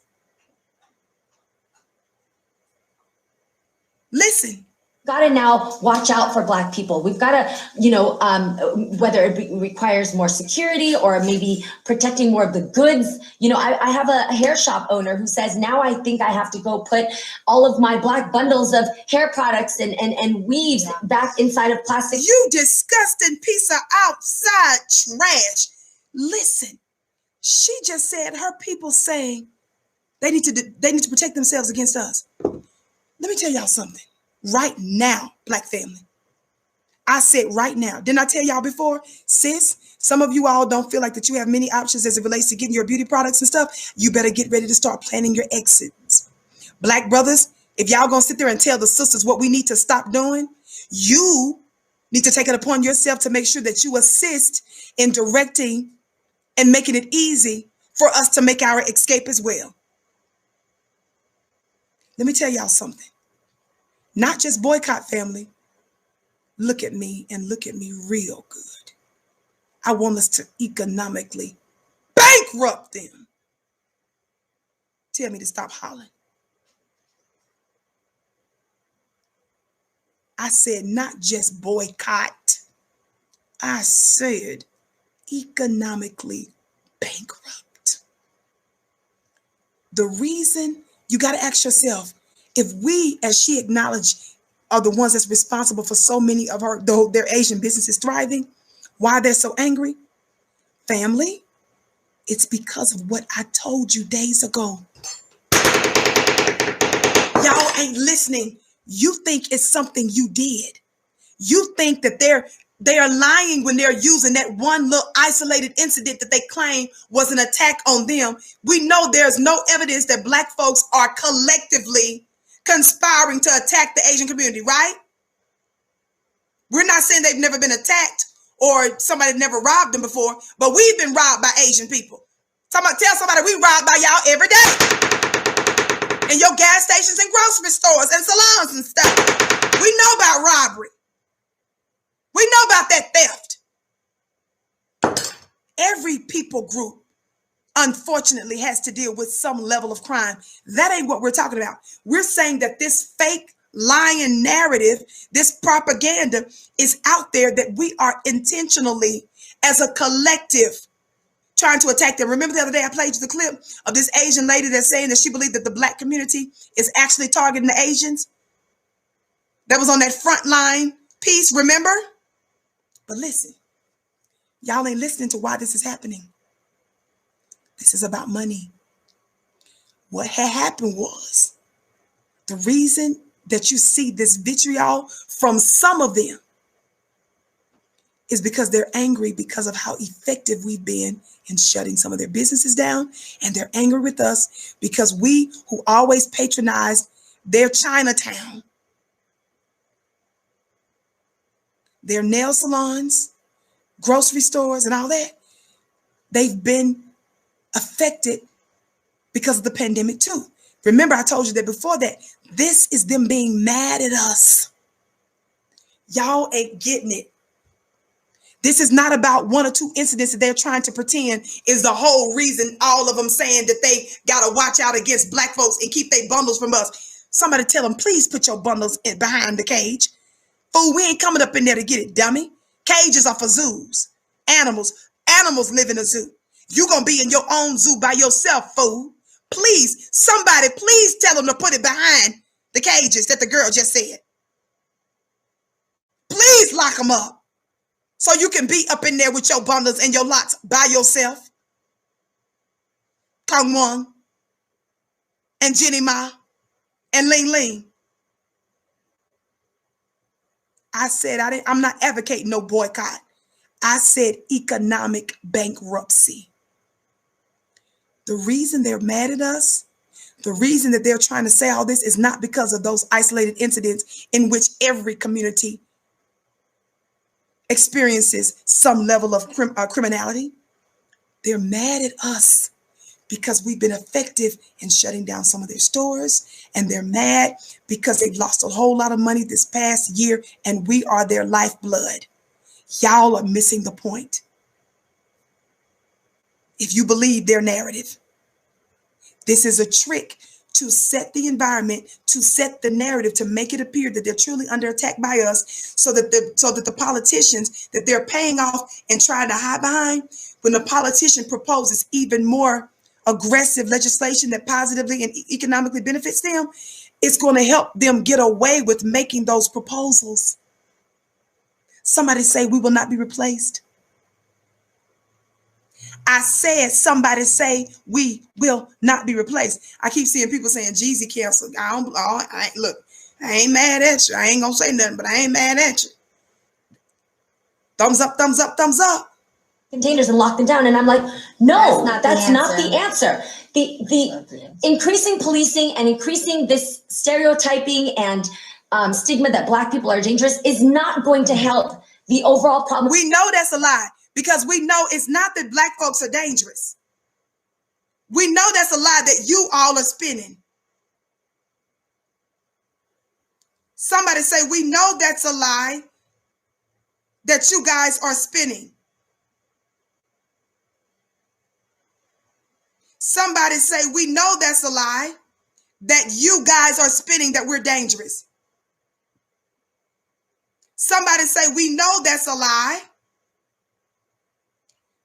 [SPEAKER 1] Listen.
[SPEAKER 3] Got to now watch out for Black people. We've got to, whether it requires more security or maybe protecting more of the goods. I have a hair shop owner who says, now I think I have to go put all of my Black bundles of hair products and weaves back inside of plastic.
[SPEAKER 1] You disgusting piece of outside trash. Listen, she just said her people saying they need to protect themselves against us. Let me tell y'all something. Right now, Black family. I said right now. Didn't I tell y'all before? Sis, some of you all don't feel like that you have many options as it relates to getting your beauty products and stuff. You better get ready to start planning your exits. Black brothers, if y'all gonna sit there and tell the sisters what we need to stop doing, you need to take it upon yourself to make sure that you assist in directing and making it easy for us to make our escape as well. Let me tell y'all something. Not just boycott, family. Look at me and look at me real good. I want us to economically bankrupt them. Tell me to stop hollering. I said not just boycott. I said economically bankrupt. The reason, you got to ask yourself, if we, as she acknowledged, are the ones that's responsible for so many of their Asian businesses thriving, why they're so angry, family, it's because of what I told you days ago. Y'all ain't listening. You think it's something you did. You think that they are lying when they're using that one little isolated incident that they claim was an attack on them. We know there's no evidence that Black folks are collectively conspiring to attack the Asian community, right? We're not saying they've never been attacked or somebody never robbed them before, but we've been robbed by Asian people. Tell somebody we robbed by y'all every day. In your gas stations and grocery stores and salons and stuff. We know about robbery. We know about that theft. Every people group, unfortunately, has to deal with some level of crime. That ain't what we're talking about. We're saying that this fake lying narrative, this propaganda is out there that we are intentionally as a collective trying to attack them. Remember the other day I played you the clip of this Asian lady that's saying that she believed that the black community is actually targeting the Asians? That was on that front line piece, remember? But listen, y'all ain't listening to why this is happening. This is about money. What had happened was the reason that you see this vitriol from some of them is because they're angry because of how effective we've been in shutting some of their businesses down. And they're angry with us because we, who always patronized their Chinatown, their nail salons, grocery stores, and all that, they've been affected because of the pandemic too. Remember, I told you that before that, this is them being mad at us. Y'all ain't getting it. This is not about one or two incidents that they're trying to pretend is the whole reason, all of them saying that they got to watch out against black folks and keep their bundles from us. Somebody tell them, please put your bundles behind the cage. Fool, we ain't coming up in there to get it, dummy. Cages are for zoos. Animals live in a zoo. You gonna be in your own zoo by yourself, fool. Please, somebody, please tell them to put it behind the cages that the girl just said. Please lock them up so you can be up in there with your bundles and your lots by yourself. Kang Wong and Jenny Ma and Ling Ling. I said I'm not advocating no boycott. I said economic bankruptcy. The reason they're mad at us, the reason that they're trying to say all this is not because of those isolated incidents in which every community experiences some level of criminality. They're mad at us because we've been effective in shutting down some of their stores, and they're mad because they've lost a whole lot of money this past year, and we are their lifeblood. Y'all are missing the point. If you believe their narrative, this is a trick to set the environment, to set the narrative, to make it appear that they're truly under attack by us, so that the politicians that they're paying off and trying to hide behind, when the politician proposes even more aggressive legislation that positively and economically benefits them, it's going to help them get away with making those proposals. Somebody say we will not be replaced. I said, somebody say we will not be replaced. I keep seeing people saying Jeezy canceled. Look, I ain't mad at you. I ain't gonna say nothing, but I ain't mad at you. Thumbs up, thumbs up, thumbs up.
[SPEAKER 3] Containers and lock them down. And I'm like, no, that's not the answer. The increasing policing and increasing this stereotyping and stigma that black people are dangerous is not going to help the overall problem.
[SPEAKER 1] We know that's a lie, because we know it's not that black folks are dangerous. We know that's a lie that you all are spinning. Somebody say, we know that's a lie that you guys are spinning. Somebody say, we know that's a lie that you guys are spinning, that we're dangerous. Somebody say, we know that's a lie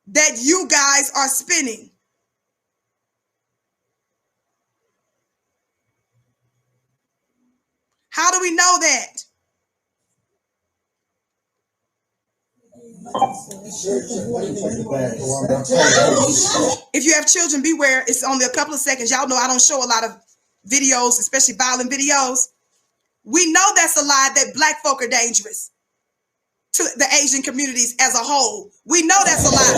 [SPEAKER 1] that you guys are spinning. How do we know that? If you have children, beware. It's only a couple of seconds. Y'all know I don't show a lot of videos, especially violent videos. We know that's a lie that black folk are dangerous to the Asian communities as a whole. We know that's a lie.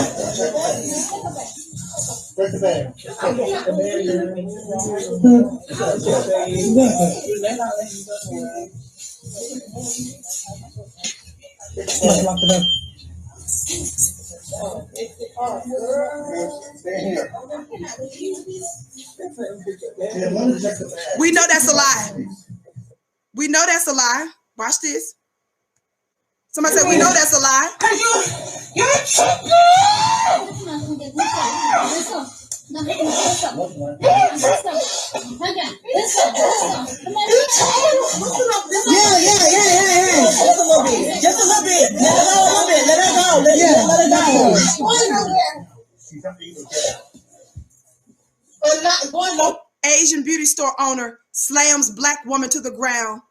[SPEAKER 1] We know that's a lie. We know that's a lie. Watch this. Somebody said, we know that's a lie.
[SPEAKER 2] Yeah. Just a little bit. Let her go. Let her go.
[SPEAKER 1] Asian beauty store owner slams black woman to the ground.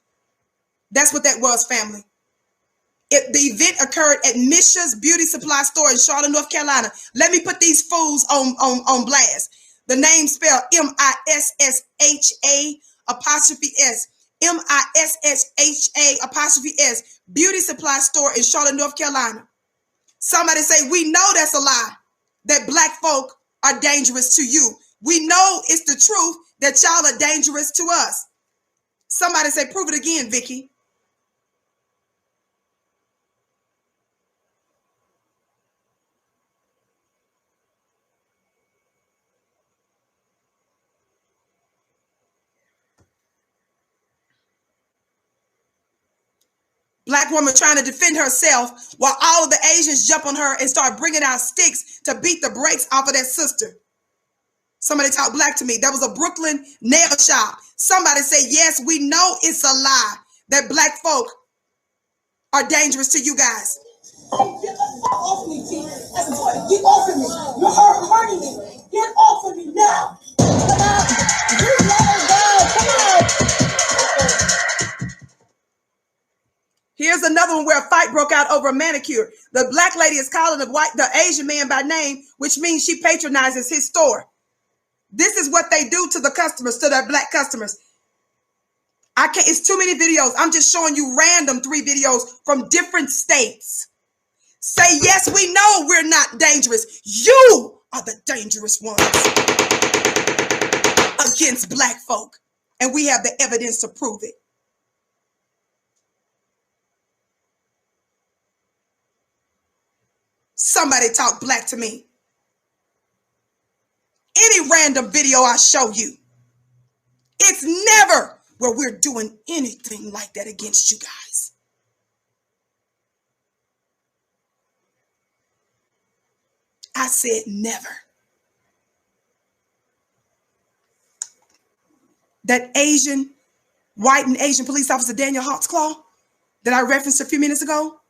[SPEAKER 1] That's what that was, family. The event occurred at Misha's Beauty Supply Store in Charlotte, North Carolina. Let me put these fools on blast. The name spelled MISSHA''S. MISSHA''S. Beauty Supply Store in Charlotte, North Carolina. Somebody say, we know that's a lie, that black folk are dangerous to you. We know it's the truth that y'all are dangerous to us. Somebody say, prove it again, Vicki. Black woman trying to defend herself while all of the Asians jump on her and start bringing out sticks to beat the brakes off of that sister. Somebody talk black to me. That was a Brooklyn nail shop. Somebody say, yes, we know it's a lie that black folk are dangerous to you guys.
[SPEAKER 4] Get off me, T. That's important. Get off of me. You're hurting me. Get off of me now. Come on. Just let her go. Come on.
[SPEAKER 1] Here's another one where a fight broke out over a manicure. The black lady is calling the Asian man by name, which means she patronizes his store. This is what they do to the customers, to their black customers. It's too many videos. I'm just showing you random 3 videos from different states. Say, yes, we know we're not dangerous. You are the dangerous ones against black folk. And we have the evidence to prove it. Somebody talk black to me. Any random video I show you, it's never where we're doing anything like that against you guys. I said never. That white and Asian police officer, Daniel Hawksclaw, that I referenced a few minutes ago.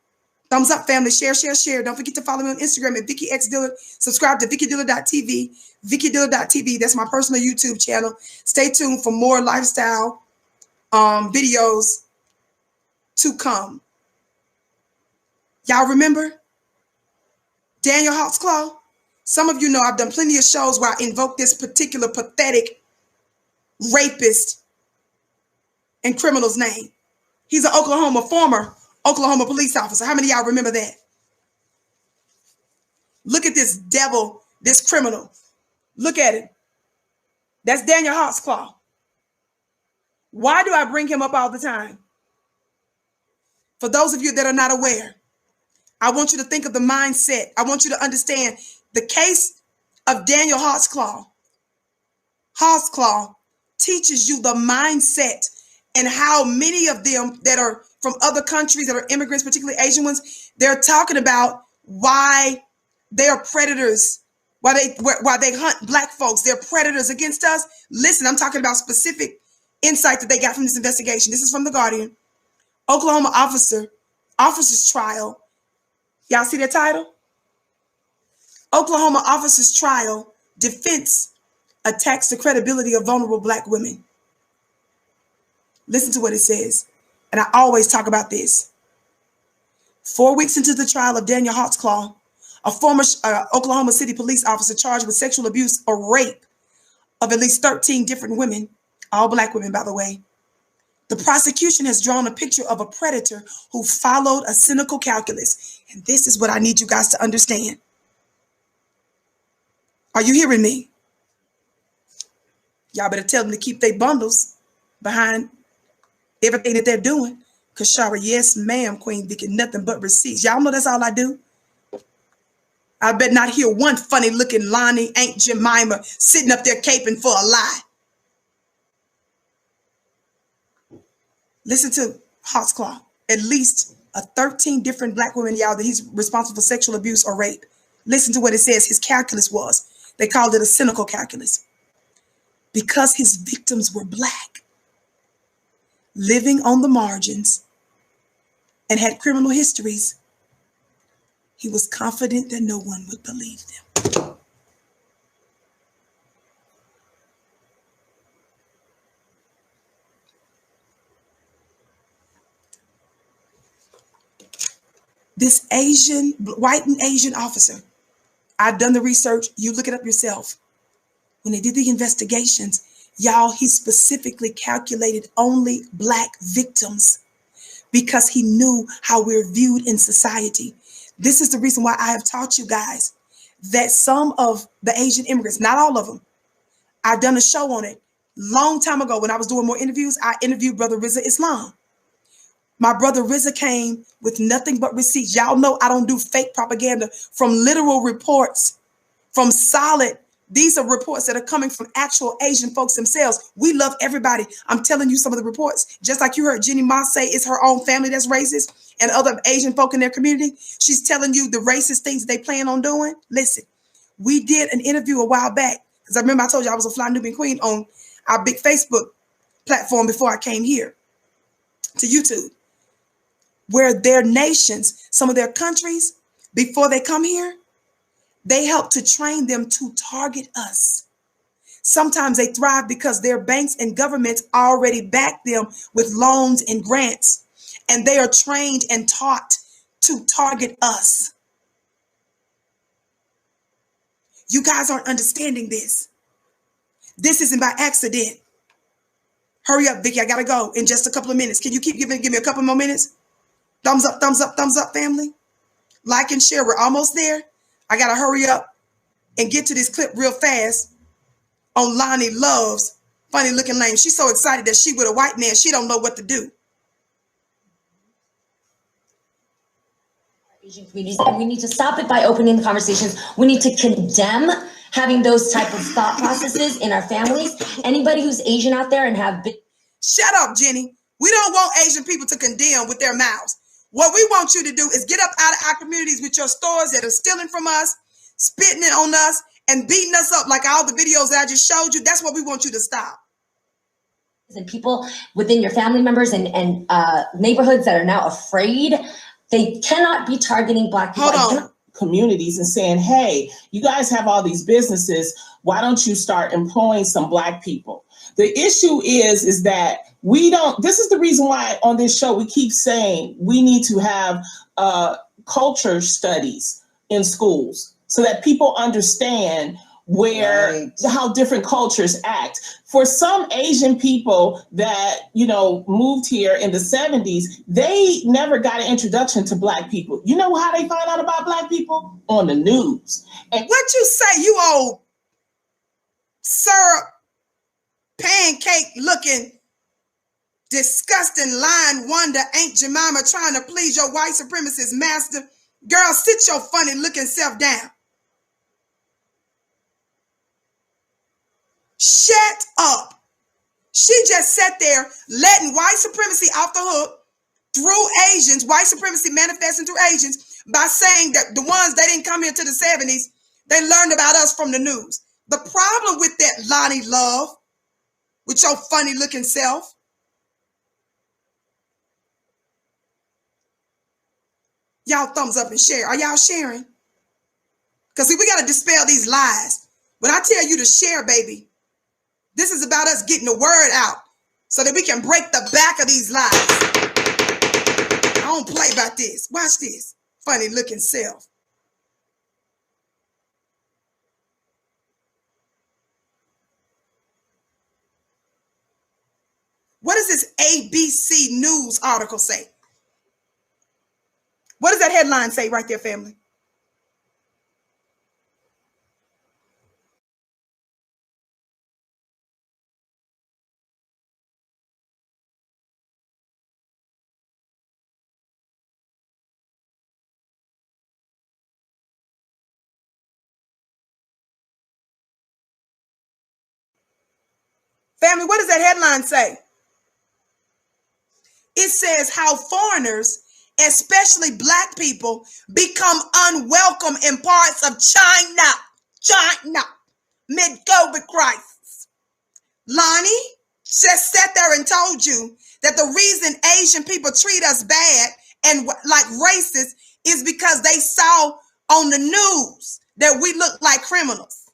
[SPEAKER 1] Thumbs up, family. Share, share, share. Don't forget to follow me on Instagram at Vicki X Dillard. Subscribe to VickiDillard.tv. VickiDillard.tv. That's my personal YouTube channel. Stay tuned for more lifestyle videos to come. Y'all remember Daniel Hawksclaw? Some of you know I've done plenty of shows where I invoke this particular pathetic rapist and criminal's name. He's an former Oklahoma police officer. How many of y'all remember that? Look at this devil, this criminal. Look at it. That's Daniel Hawksclaw. Why do I bring him up all the time? For those of you that are not aware, I want you to think of the mindset. I want you to understand the case of Daniel Hawksclaw. Hawksclaw teaches you the mindset and how many of them that are from other countries that are immigrants, particularly Asian ones, they're talking about why they are predators, why they hunt black folks. They're predators against us. Listen, I'm talking about specific insight that they got from this investigation. This is from The Guardian. Oklahoma officer's trial. Y'all see that title? Oklahoma officer's trial, defense attacks the credibility of vulnerable black women. Listen to what it says. And I always talk about this. 4 weeks into the trial of Daniel Hawksclaw, a former Oklahoma City police officer charged with sexual abuse or rape of at least 13 different women, all black women, by the way. The prosecution has drawn a picture of a predator who followed a cynical calculus. And this is what I need you guys to understand. Are you hearing me? Y'all better tell them to keep their bundles behind everything that they're doing. Because Shara, yes, ma'am, Queen Vicki, nothing but receipts. Y'all know that's all I do. I bet not hear one funny looking Loni, Aunt Jemima sitting up there caping for a lie. Listen to Hawksclaw. At least 13 different black women, y'all, that he's responsible for sexual abuse or rape. Listen to what it says his calculus was. They called it a cynical calculus. Because his victims were black, living on the margins, and had criminal histories, he was confident that no one would believe them. This Asian, white and Asian officer, I've done the research. You look it up yourself. When they did the investigations, y'all, he specifically calculated only Black victims because he knew how we're viewed in society. This is the reason why I have taught you guys that some of the Asian immigrants, not all of them, I've done a show on it long time ago when I was doing more interviews. I interviewed Brother Rizza Islam. My brother Rizza came with nothing but receipts. Y'all know I don't do fake propaganda, from literal reports, from solid. These are reports that are coming from actual Asian folks themselves. We love everybody. I'm telling you some of the reports. Just like you heard Jenny Ma say it's her own family that's racist and other Asian folk in their community. She's telling you the racist things they plan on doing. Listen, we did an interview a while back, because I remember I told you I was a Fly Nubian Queen on our big Facebook platform before I came here to YouTube, where their nations, some of their countries, before they come here, they help to train them to target us. Sometimes they thrive because their banks and governments already back them with loans and grants, and they are trained and taught to target us. You guys aren't understanding this. This isn't by accident. Hurry up, Vicki. I gotta go in just a couple of minutes. Can you give me a couple more minutes? Thumbs up, family. Like and share. We're almost there. I got to hurry up and get to this clip real fast on Loni Love's funny looking name. She's so excited that she with a white man, she don't know what to do.
[SPEAKER 3] Asian communities, and we need to stop it by opening the conversations. We need to condemn having those type of thought processes in our families. Anybody who's Asian out there and have been...
[SPEAKER 1] Shut up, Jenny. We don't want Asian people to condemn with their mouths. What we want you to do is get up out of our communities with your stores that are stealing from us, spitting it on us, and beating us up like all the videos that I just showed you. That's what we want you to stop.
[SPEAKER 3] And people within your family members and neighborhoods that are now afraid, they cannot be targeting Black people.
[SPEAKER 1] Hold on.
[SPEAKER 5] Communities and saying, hey, you guys have all these businesses. Why don't you start employing some Black people? The issue is that we don't, this is the reason why on this show we keep saying we need to have culture studies in schools so that people understand how different cultures act. For some Asian people that, moved here in the 70s, they never got an introduction to Black people. You know how they find out about Black people? On the news.
[SPEAKER 1] And what you say, you old syrup, pancake looking, disgusting lying wonder, Aunt Jemima trying to please your white supremacist master. Girl, sit your funny looking self down. Shut up. She just sat there letting white supremacy off the hook through Asians, white supremacy manifesting through Asians, by saying that the ones that didn't come here to the 70s, they learned about us from the news. The problem with that, Loni Love, with your funny looking self, y'all thumbs up and share. Are y'all sharing? Because see, we got to dispel these lies. When I tell you to share, baby, this is about us getting the word out so that we can break the back of these lies. I don't play about this. Watch this. Funny looking self. What does this ABC News article say? What does that headline say right there, family? Family, what does that headline say? It says how foreigners, especially Black people, become unwelcome in parts of China, mid-COVID crisis. Loni just sat there and told you that the reason Asian people treat us bad and like racist is because they saw on the news that we look like criminals.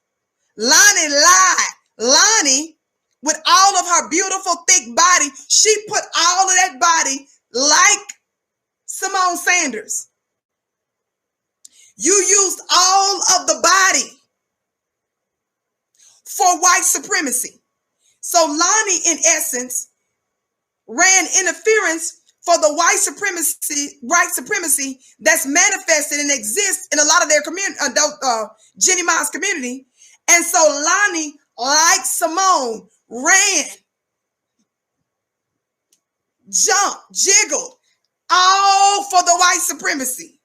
[SPEAKER 1] Loni lied. Loni, with all of her beautiful thick body, she put all of that body like Simone Sanders. You used all of the body for white supremacy. So Loni, in essence, ran interference for the white supremacy that's manifested and exists in a lot of their community, Jenny Miles community. And so Loni, like Simone, ran, jumped, jiggled, all for the white supremacy.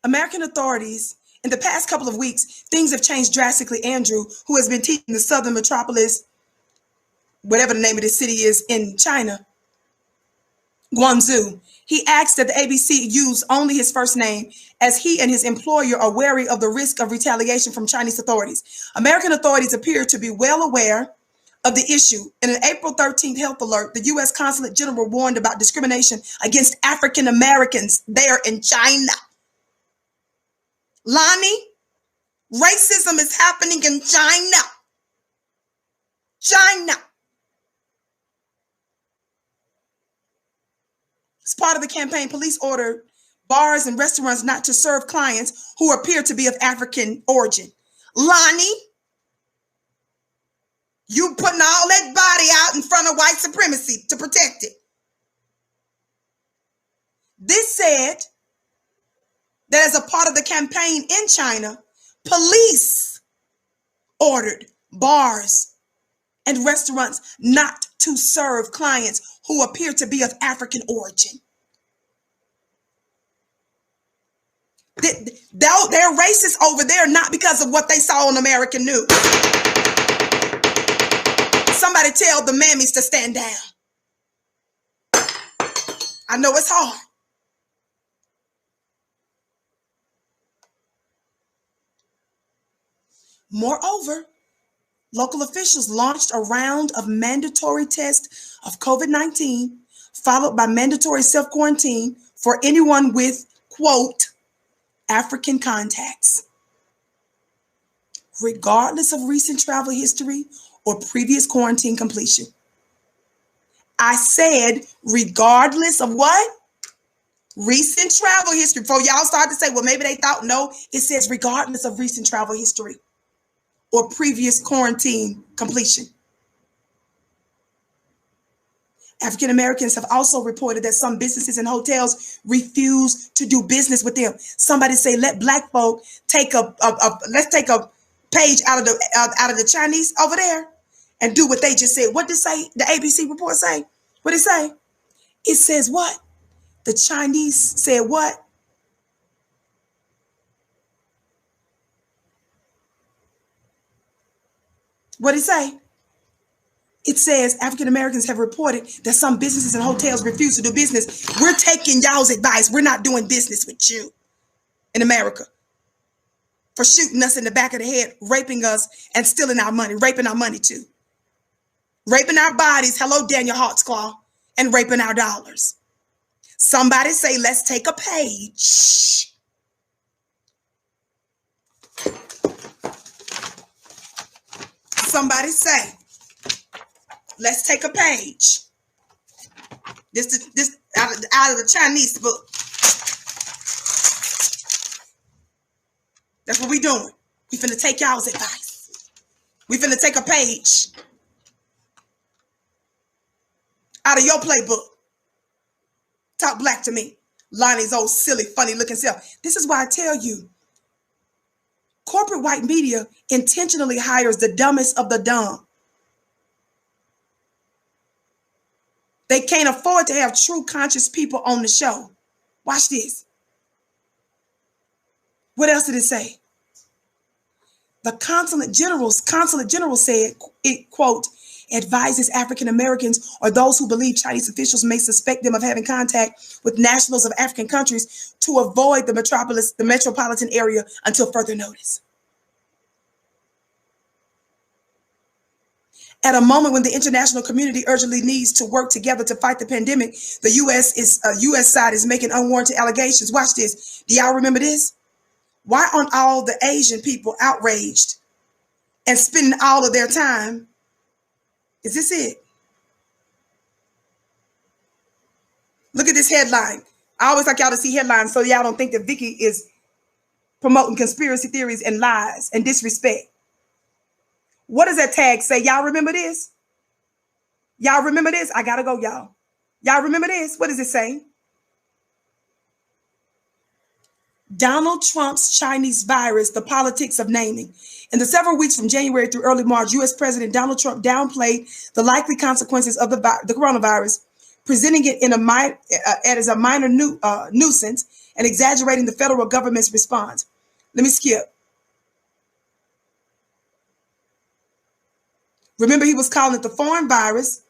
[SPEAKER 1] American authorities, in the past couple of weeks, things have changed drastically. Andrew, who has been teaching the southern metropolis, whatever the name of the city is in China, Guangzhou, he asked that the ABC use only his first name, as he and his employer are wary of the risk of retaliation from Chinese authorities. American authorities appear to be well aware of the issue. In an April 13th health alert, the U.S. Consulate General warned about discrimination against African Americans there in China. Loni, racism is happening in China. China. As part of the campaign, police ordered bars and restaurants not to serve clients who appear to be of African origin. Loni, you putting all that body out in front of white supremacy to protect it. This said that as a part of the campaign in China, police ordered bars and restaurants not to serve clients who appear to be of African origin. They're racist over there, not because of what they saw on American news. Somebody tell the mammies to stand down. I know it's hard. Moreover, local officials launched a round of mandatory tests of COVID-19, followed by mandatory self-quarantine for anyone with, quote, African contacts, regardless of recent travel history or previous quarantine completion. I said, regardless of what? Recent travel history. Before y'all start to say, well, maybe they thought, no, it says regardless of recent travel history or previous quarantine completion. African Americans have also reported that some businesses and hotels refuse to do business with them. Somebody say, let Black folk take let's take a page out of the Chinese over there and do what they just said. What did say the ABC report say? What did it say? It says what? The Chinese said what? What did it say? It says African Americans have reported that some businesses and hotels refuse to do business. We're taking y'all's advice. We're not doing business with you in America for shooting us in the back of the head, raping us and stealing our money, raping our money too. Raping our bodies, hello, Daniel Hartsclaw, and raping our dollars. Somebody say, let's take a page. Somebody say, let's take a page. This out of the Chinese book. That's what we doing. We finna take y'all's advice. We finna take a page out of your playbook. Talk black to me. Loni's old silly, funny looking self. This is why I tell you, corporate white media intentionally hires the dumbest of the dumb. They can't afford to have true conscious people on the show. Watch this. What else did it say? The consulate general said, it, quote, advises African Americans or those who believe Chinese officials may suspect them of having contact with nationals of African countries to avoid the metropolitan area until further notice. At a moment when the international community urgently needs to work together to fight the pandemic, the U.S. side is making unwarranted allegations. Watch this. Do y'all remember this? Why aren't all the Asian people outraged and spending all of their time? Is this it? Look at this headline. I always like y'all to see headlines so y'all don't think that Vicki is promoting conspiracy theories and lies and disrespect. What does that tag say? Y'all remember this? Y'all remember this? I gotta go, y'all. Y'all remember this? What does it say? Donald Trump's Chinese virus, the politics of naming. In the several weeks from January through early March, U.S. President Donald Trump downplayed the likely consequences of the coronavirus, presenting it as a minor nuisance and exaggerating the federal government's response. Let me skip. Remember, he was calling it the foreign virus.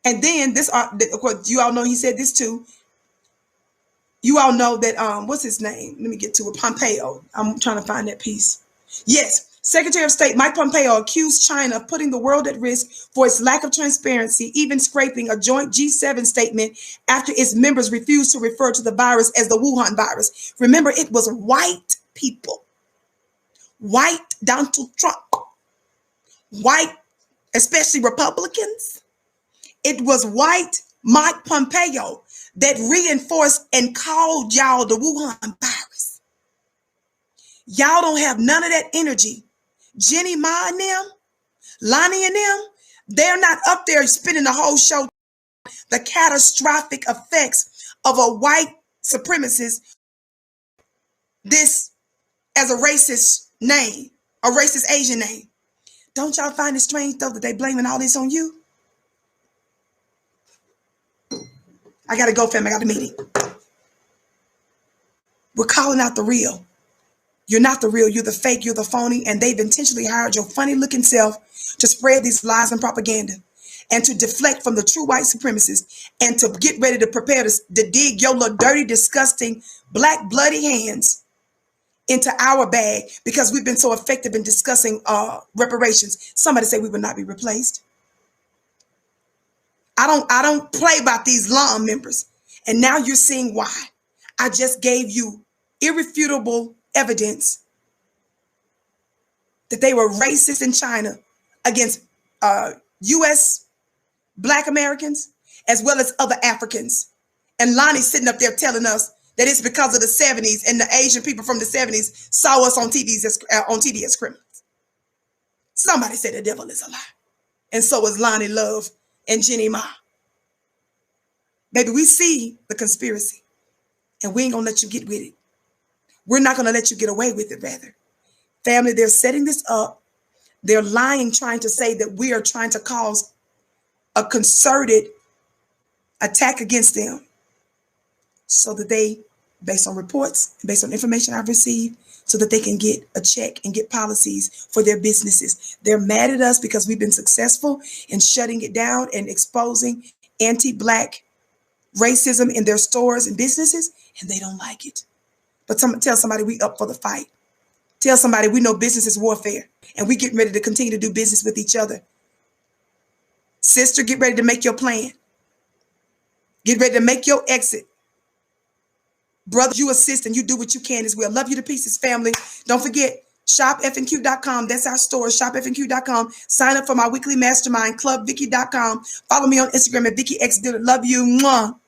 [SPEAKER 1] And then this, of course, you all know he said this too. You all know that, what's his name? Let me get to it. Pompeo. I'm trying to find that piece. Yes. Secretary of State Mike Pompeo accused China of putting the world at risk for its lack of transparency, even scraping a joint G7 statement after its members refused to refer to the virus as the Wuhan virus. Remember, it was white people. White Donald Trump. White, especially Republicans. It was white Mike Pompeo that reinforced and called y'all the Wuhan virus. Y'all don't have none of that energy. Jenny Ma and them, Loni and them, they're not up there spending the whole show the catastrophic effects of a white supremacist, this as a racist name, a racist Asian name. Don't y'all find it strange, though, that they blaming all this on you? I got to go, fam. I got a meeting. We're calling out the real. You're not the real. You're the fake. You're the phony. And they've intentionally hired your funny-looking self to spread these lies and propaganda and to deflect from the true white supremacists and to get ready to prepare to dig your little dirty, disgusting, black, bloody hands into our bag because we've been so effective in discussing reparations. Somebody say we will not be replaced. I don't play about these law members. And now you're seeing why. I just gave you irrefutable evidence that they were racist in China against U.S. Black Americans as well as other Africans. And Loni's sitting up there telling us that it's because of the 70s and the Asian people from the 70s saw us on TV as criminals. Somebody said the devil is a lie. And so is Loni Love and Jenny Ma. Baby, we see the conspiracy and we ain't gonna let you get with it. We're not gonna let you get away with it, rather. Family, they're setting this up. They're lying, trying to say that we are trying to cause a concerted attack against them so that they, based on reports, based on information I've received, so that they can get a check and get policies for their businesses. They're mad at us because we've been successful in shutting it down and exposing anti-Black racism in their stores and businesses, and they don't like it. But tell somebody we up for the fight. Tell somebody we know business is warfare, and we getting ready to continue to do business with each other. Sister, get ready to make your plan. Get ready to make your exit. Brother, you assist and you do what you can as well. Love you to pieces, family. Don't forget, shopfnq.com. That's our store, shopfnq.com. Sign up for my weekly mastermind, clubvicky.com. Follow me on Instagram at VickiXDillard. Love you. Mwah.